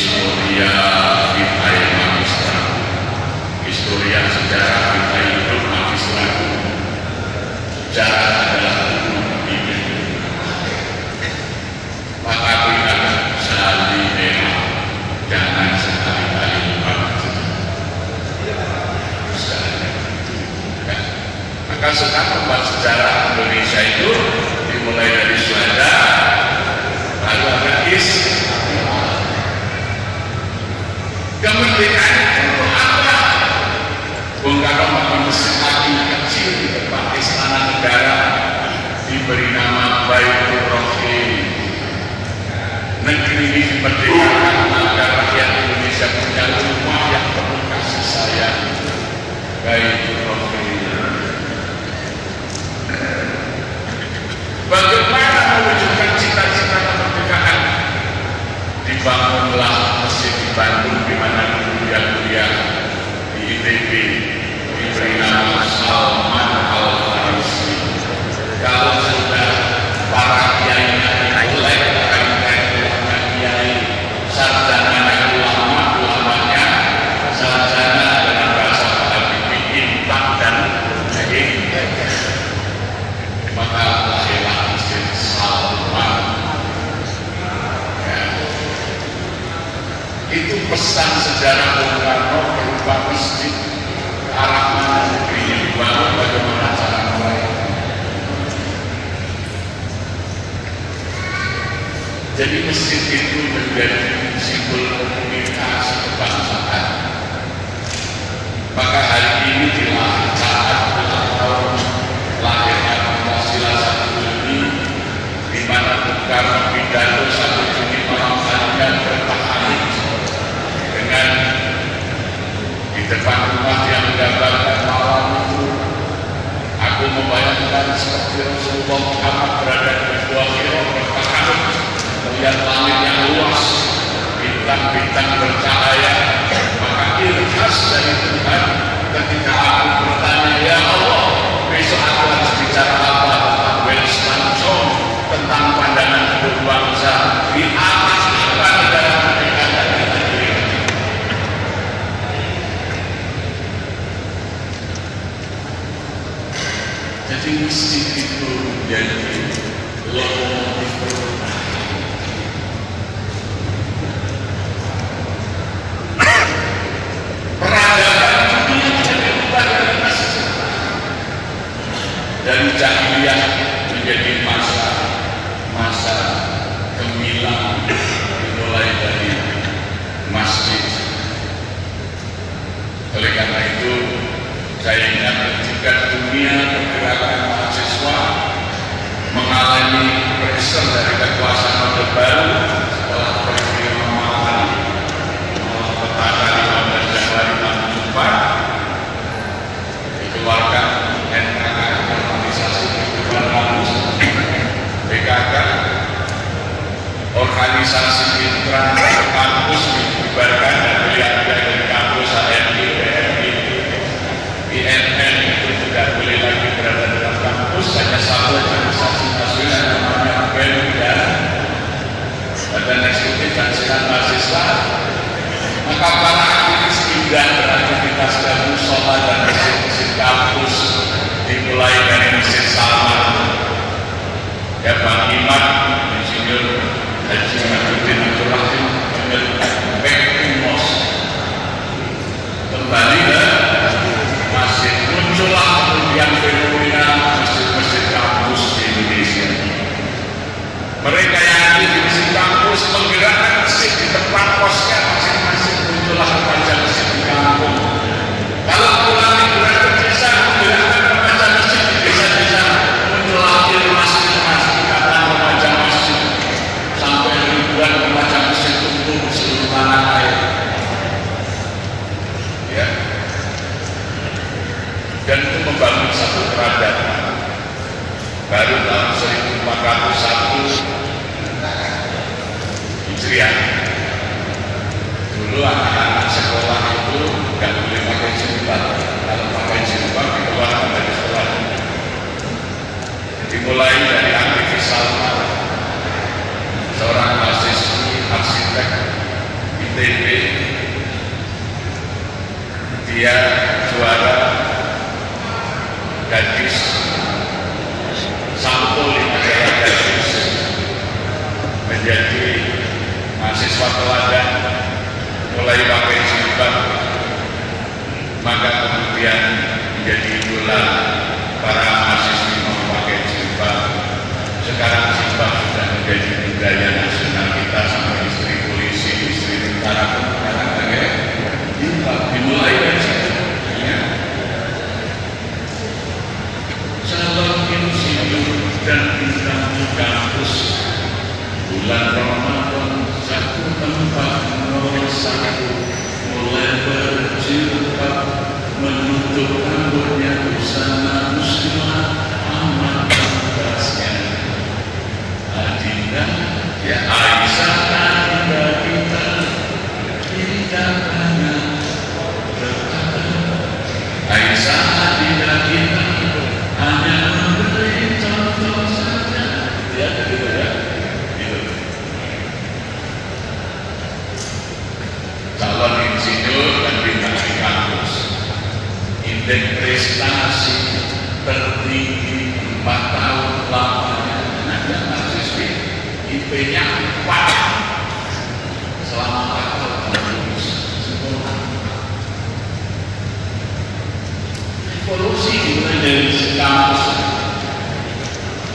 Historia vitae magistra, historia sejarah vitae hidup magistra. Sejarah adalah ilmu pendidik. Maka berikan sekali enak, jangan sekali-kali lupa. Maka sekarang membuat sejarah Indonesia itu dimulai dari Belanda, lalu ada kemerdekaan untuk apa? Bung Karno membangun mesin lagi kecil di tempat istana negara, diberi nama Baitur Rohim. Negeri ini dimerdekakan agar rakyat Indonesia punya rumah yang penuh kasih sayang. Baitur Rohim. Bagaimana mewujudkan cita-cita kemerdekaan? Dibangunlah masjid di Bandung, di mana kuliah di ITB, diberi nama Salman Al-Farisi. Kalau sudah para kiainya intelek, kiai, sarjana ulama-ulamanya, sarjana dengan bahasa Habibie, impak dan maka lahirlah masjid Salman. Itu pesan sejarah Bung Karno berupa masjid, arah mana negerinya dibangun, bagaimana cara melayani. Jadi masjid itu menjadi simbol komunitas kebangsaan. Maka hari ini dilakukan saat ulang tahun lahirnya Pancasila 1 Juni, di mana Bung Karno pidato 1 Juni malam harinya bertahan dengan di depan rumah yang menggambarkan malam itu. Aku membayangkan seperti Rasulullah Muhammad berada di Gua Hira bertahan melihat langit yang luas, bintang-bintang bercahaya. Maka ikhlas dari Tuhan ketika aku bertanya, ya Allah, besok aku harus bicara apa tentang Wellington Song, tentang pandangan hidup bangsa di atas apa negara merdeka dan negeri. Jadi masjid itu menjadi lokomotif perubahan. Peradaban dunia tidak berubah dari masjid. Dari jahiliyah menjadi masa gemilang, dimulai dari masjid. Oleh karena itu, saya ingat ketika dunia pergerakan mahasiswa mengalami pressure dari kekuasaan Orde Baru setelah peristiwa Malang petaka 15 Januari 64, dikeluarkan NKK, organisasi kehidupan manusia, PKK, organisasi mitra kampus dibubarkan dan dialihkan dari kampus HMI, BMI, INN itu tidak boleh lagi berada dalam kampus, hanya satu organisasi nasional namanya BEM dan Badan Eksekutif dan Senat Mahasiswa. Maka para aktivis pindah beraktivitas ke musola dan masjid-masjid kampus, dimulai dari Masjid Salman. Ya, Bang Iman, Insinyur Haji Mahyudin Abdul Rahim menyebutkan Back Mosque. Kembali ke masjid, muncullah kemudian fenomena masjid-masjid kampus di Indonesia. Mereka yang ada di masjid kampus menggerakkan masjid di tempat kosnya masing-masing, muncullah remaja masjid di kampung. Kalau pulang liburan ke desa, menggerakkan remaja masjid di desa-desa, muncullah masjid-masjid ikatan remaja masjid, sampai ribuan remaja masjid tumbuh di seluruh tanah air. Ya. Dan itu membangun satu peradaban. Baru tahun 1401 Hijriah, dulu anak-anak sekolah itu nggak boleh pakai jilbab. Kalau pakai jilbab dikeluarkan dari sekolah. Dimulai dari aktivis Salman, seorang mahasiswi arsitek di ITB. Dia juara gadis sampul di majalah gadis, menjadi mahasiswa teladan, mulai pakai jilbab, maka kemudian menjadi idola para mahasiswi memakai jilbab. Sekarang jilbab sudah menjadi budaya nasional kita, sampai istri polisi, istri tentara pun sekarang pakai jilbab. Dimulai dari situ. Ya. Calon insinyur dan bintang di kampus, bulan Ramadan satu tempat nomor satu, mulai berjilbab, menutup rambutnya busana muslimah, amat pantasnya. Adinda, ya Aisyah, adinda kita, tidak banyak berkata. Aisyah, adinda kita, hanya memberi contoh saja. Ya, gitu ya. Gitu. Calon insinyur dan bintang di kampus, indeks prestasi tertinggi 4 tahun lamanya. Ada mahasiswi IP-nya 4 selama 4 tahun lulus sempurna. Evolusi dimulai dari kampus.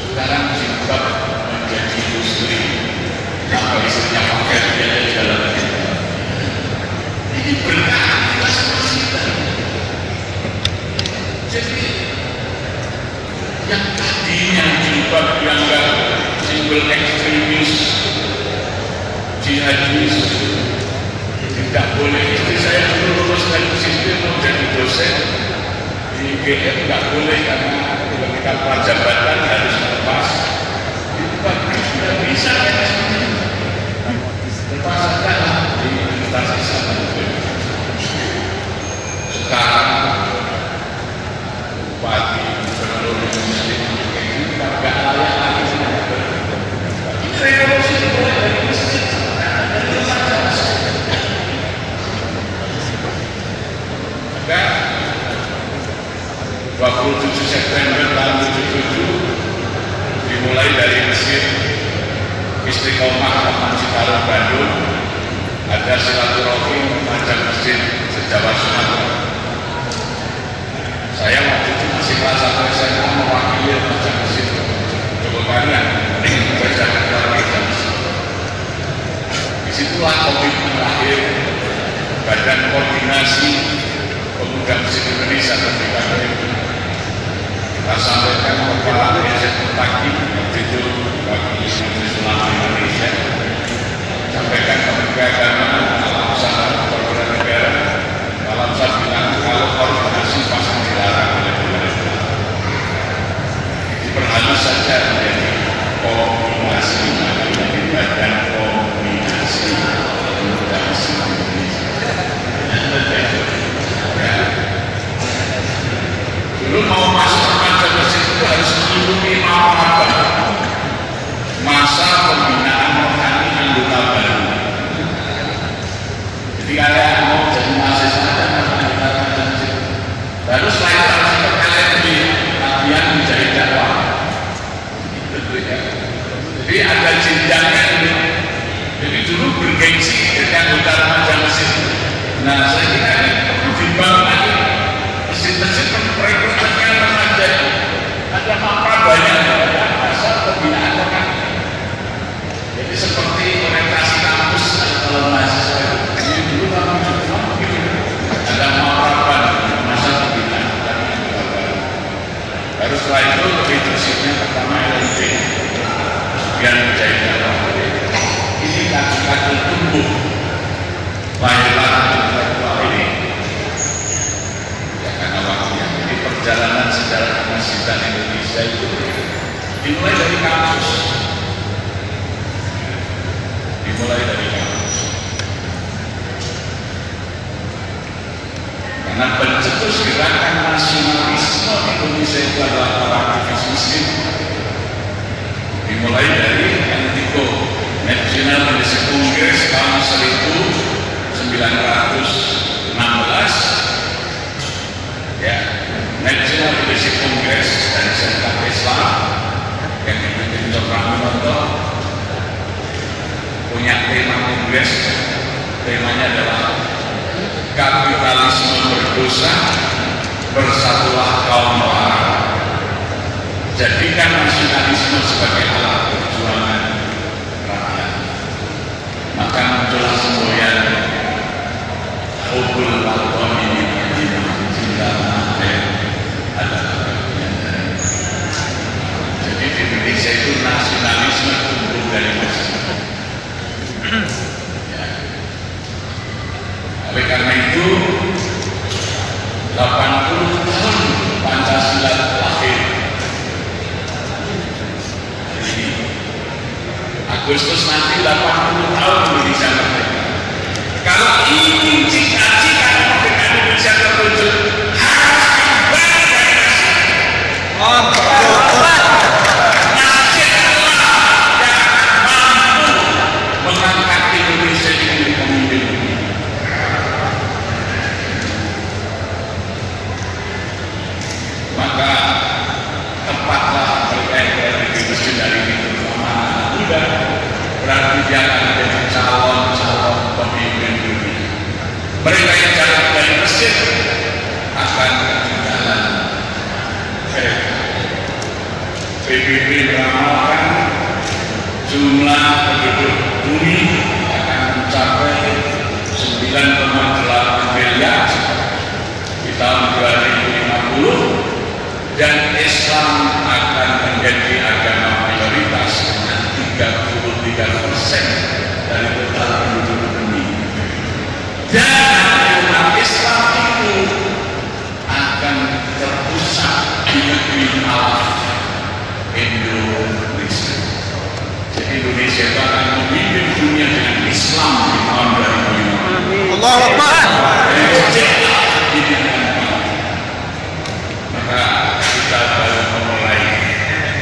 Sekarang jilbab menjadi industri. Sampai istrinya pakai dia jalan. Ini berkah kita seperti itu. Jadi yang tadinya jilbab dianggap simbol ekstremis, jihadis, tidak boleh. Istri saya dulu lulus dari sipil mau jadi dosen di IGM, tidak boleh karena ketika pelajaran harus lepas. Jilbab tidak bisa lepas saja di universitas Islam. Sekarang bupati gubernur muslim ini tidak layak lagi. Ini revolusi dimulai dari masjid, dari lembaga. Maka 27 September tahun 77 dimulai dari Masjid Istiqomah Taman Citarum Bandung, ada silaturahmi macam masjid se-Jawa Sumatera. Saya waktu itu masih kelas 1 SMA mewakili macam masjid Jogokarian Jakarta lagi. Disitulah komitmen lahir Badan Koordinasi Pemuda Muslim Indonesia (BKPMI). Kita sampaikan kepada Presiden Mutaki waktu itu bagi Majelis Ulama Indonesia, sampaikan kepada agama, alam usaha korporat negara, dalam saya bilang kalau koordinasi pasti dilarang oleh pemerintah. Diperhalus saja menjadi koordinasi, menjadi badan koordinasi pemuda Muslim Indonesia. Dulu mau masuk remaja masjid itu harus mengikuti apa? Masa pembinaan rohani anggota baru. Jadi kalian mau jadi mahasiswa dan anggota masjid, baru setelah itu harus ikut kalian di latihan menjadi dakwah. Jadi ada jenjangnya dulu. Jadi dulu bergengsi dengan anggota remaja masjid. Nah, saya kira ini perlu dibangun lagi. Masjid-masjid perekrutannya remaja ada mapra banyak, ada asal pembinaan rohani. Jadi seperti orientasi kampus kalau mahasiswa ini dulu kami juga begitu. Ada mapra masa pembinaan dan baru setelah itu leadershipnya pertama LMP, kemudian menjadi dakwah. Ini kaki-kaki tumbuh lahirlah intelektual ini. Karena waktunya, jadi perjalanan sejarah kemasjidan Indonesia itu dimulai dari kampus. Karena pencetus gerakan nasionalisme Indonesia itu adalah para aktivis muslim. Dimulai dari NTICO, National Indonesia Congress tahun 1977, ya, National Leadership Congress dari Syarikat Islam yang dipimpin Dr. Pranoto punya tema kongres, temanya adalah kapitalisme berdosa, bersatulah kaum orang. Jadikan nasionalisme sebagai alat perjuangan rakyat. Maka muncullah semboyan hubul watoni cinta adalah bagian dari. Jadi di Indonesia itu nasionalisme tumbuh dari masyarakat. Ya. Oleh karena itu 80 tahun Pancasila lahir. Agustus nanti 80 tahun Indonesia merdeka. Kalau ingin cita-cita kemerdekaan Indonesia terwujud, harus kembali dari nasib. Nasib Allah yang mampu mengangkat Indonesia menjadi pemimpin dunia. Maka tempatlah mereka yang berada di masjid hari ini, terutama anak muda, berarti dia akan menjadi calon-calon pemimpin dunia. Mereka yang jalan dari masjid akan ketinggalan kereta. PBB meramalkan jumlah penduduk bumi akan mencapai 9,8 miliar di tahun 2050 dan Islam akan menjadi agama mayoritas dengan 33% dari total penduduk bumi. Dan umat Islam itu akan terpusat di negeri Allah Indonesia. Jadi Indonesia itu akan memimpin dunia dengan Islam di tahun 2050. Allahu Akbar. Maka kita baru memulai,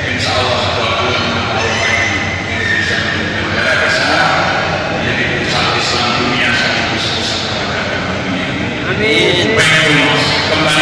insya Allah 25 tahun lagi Indonesia menjadi negara besar, menjadi pusat Islam dunia sekaligus pusat peradaban dunia. Amin. Kembali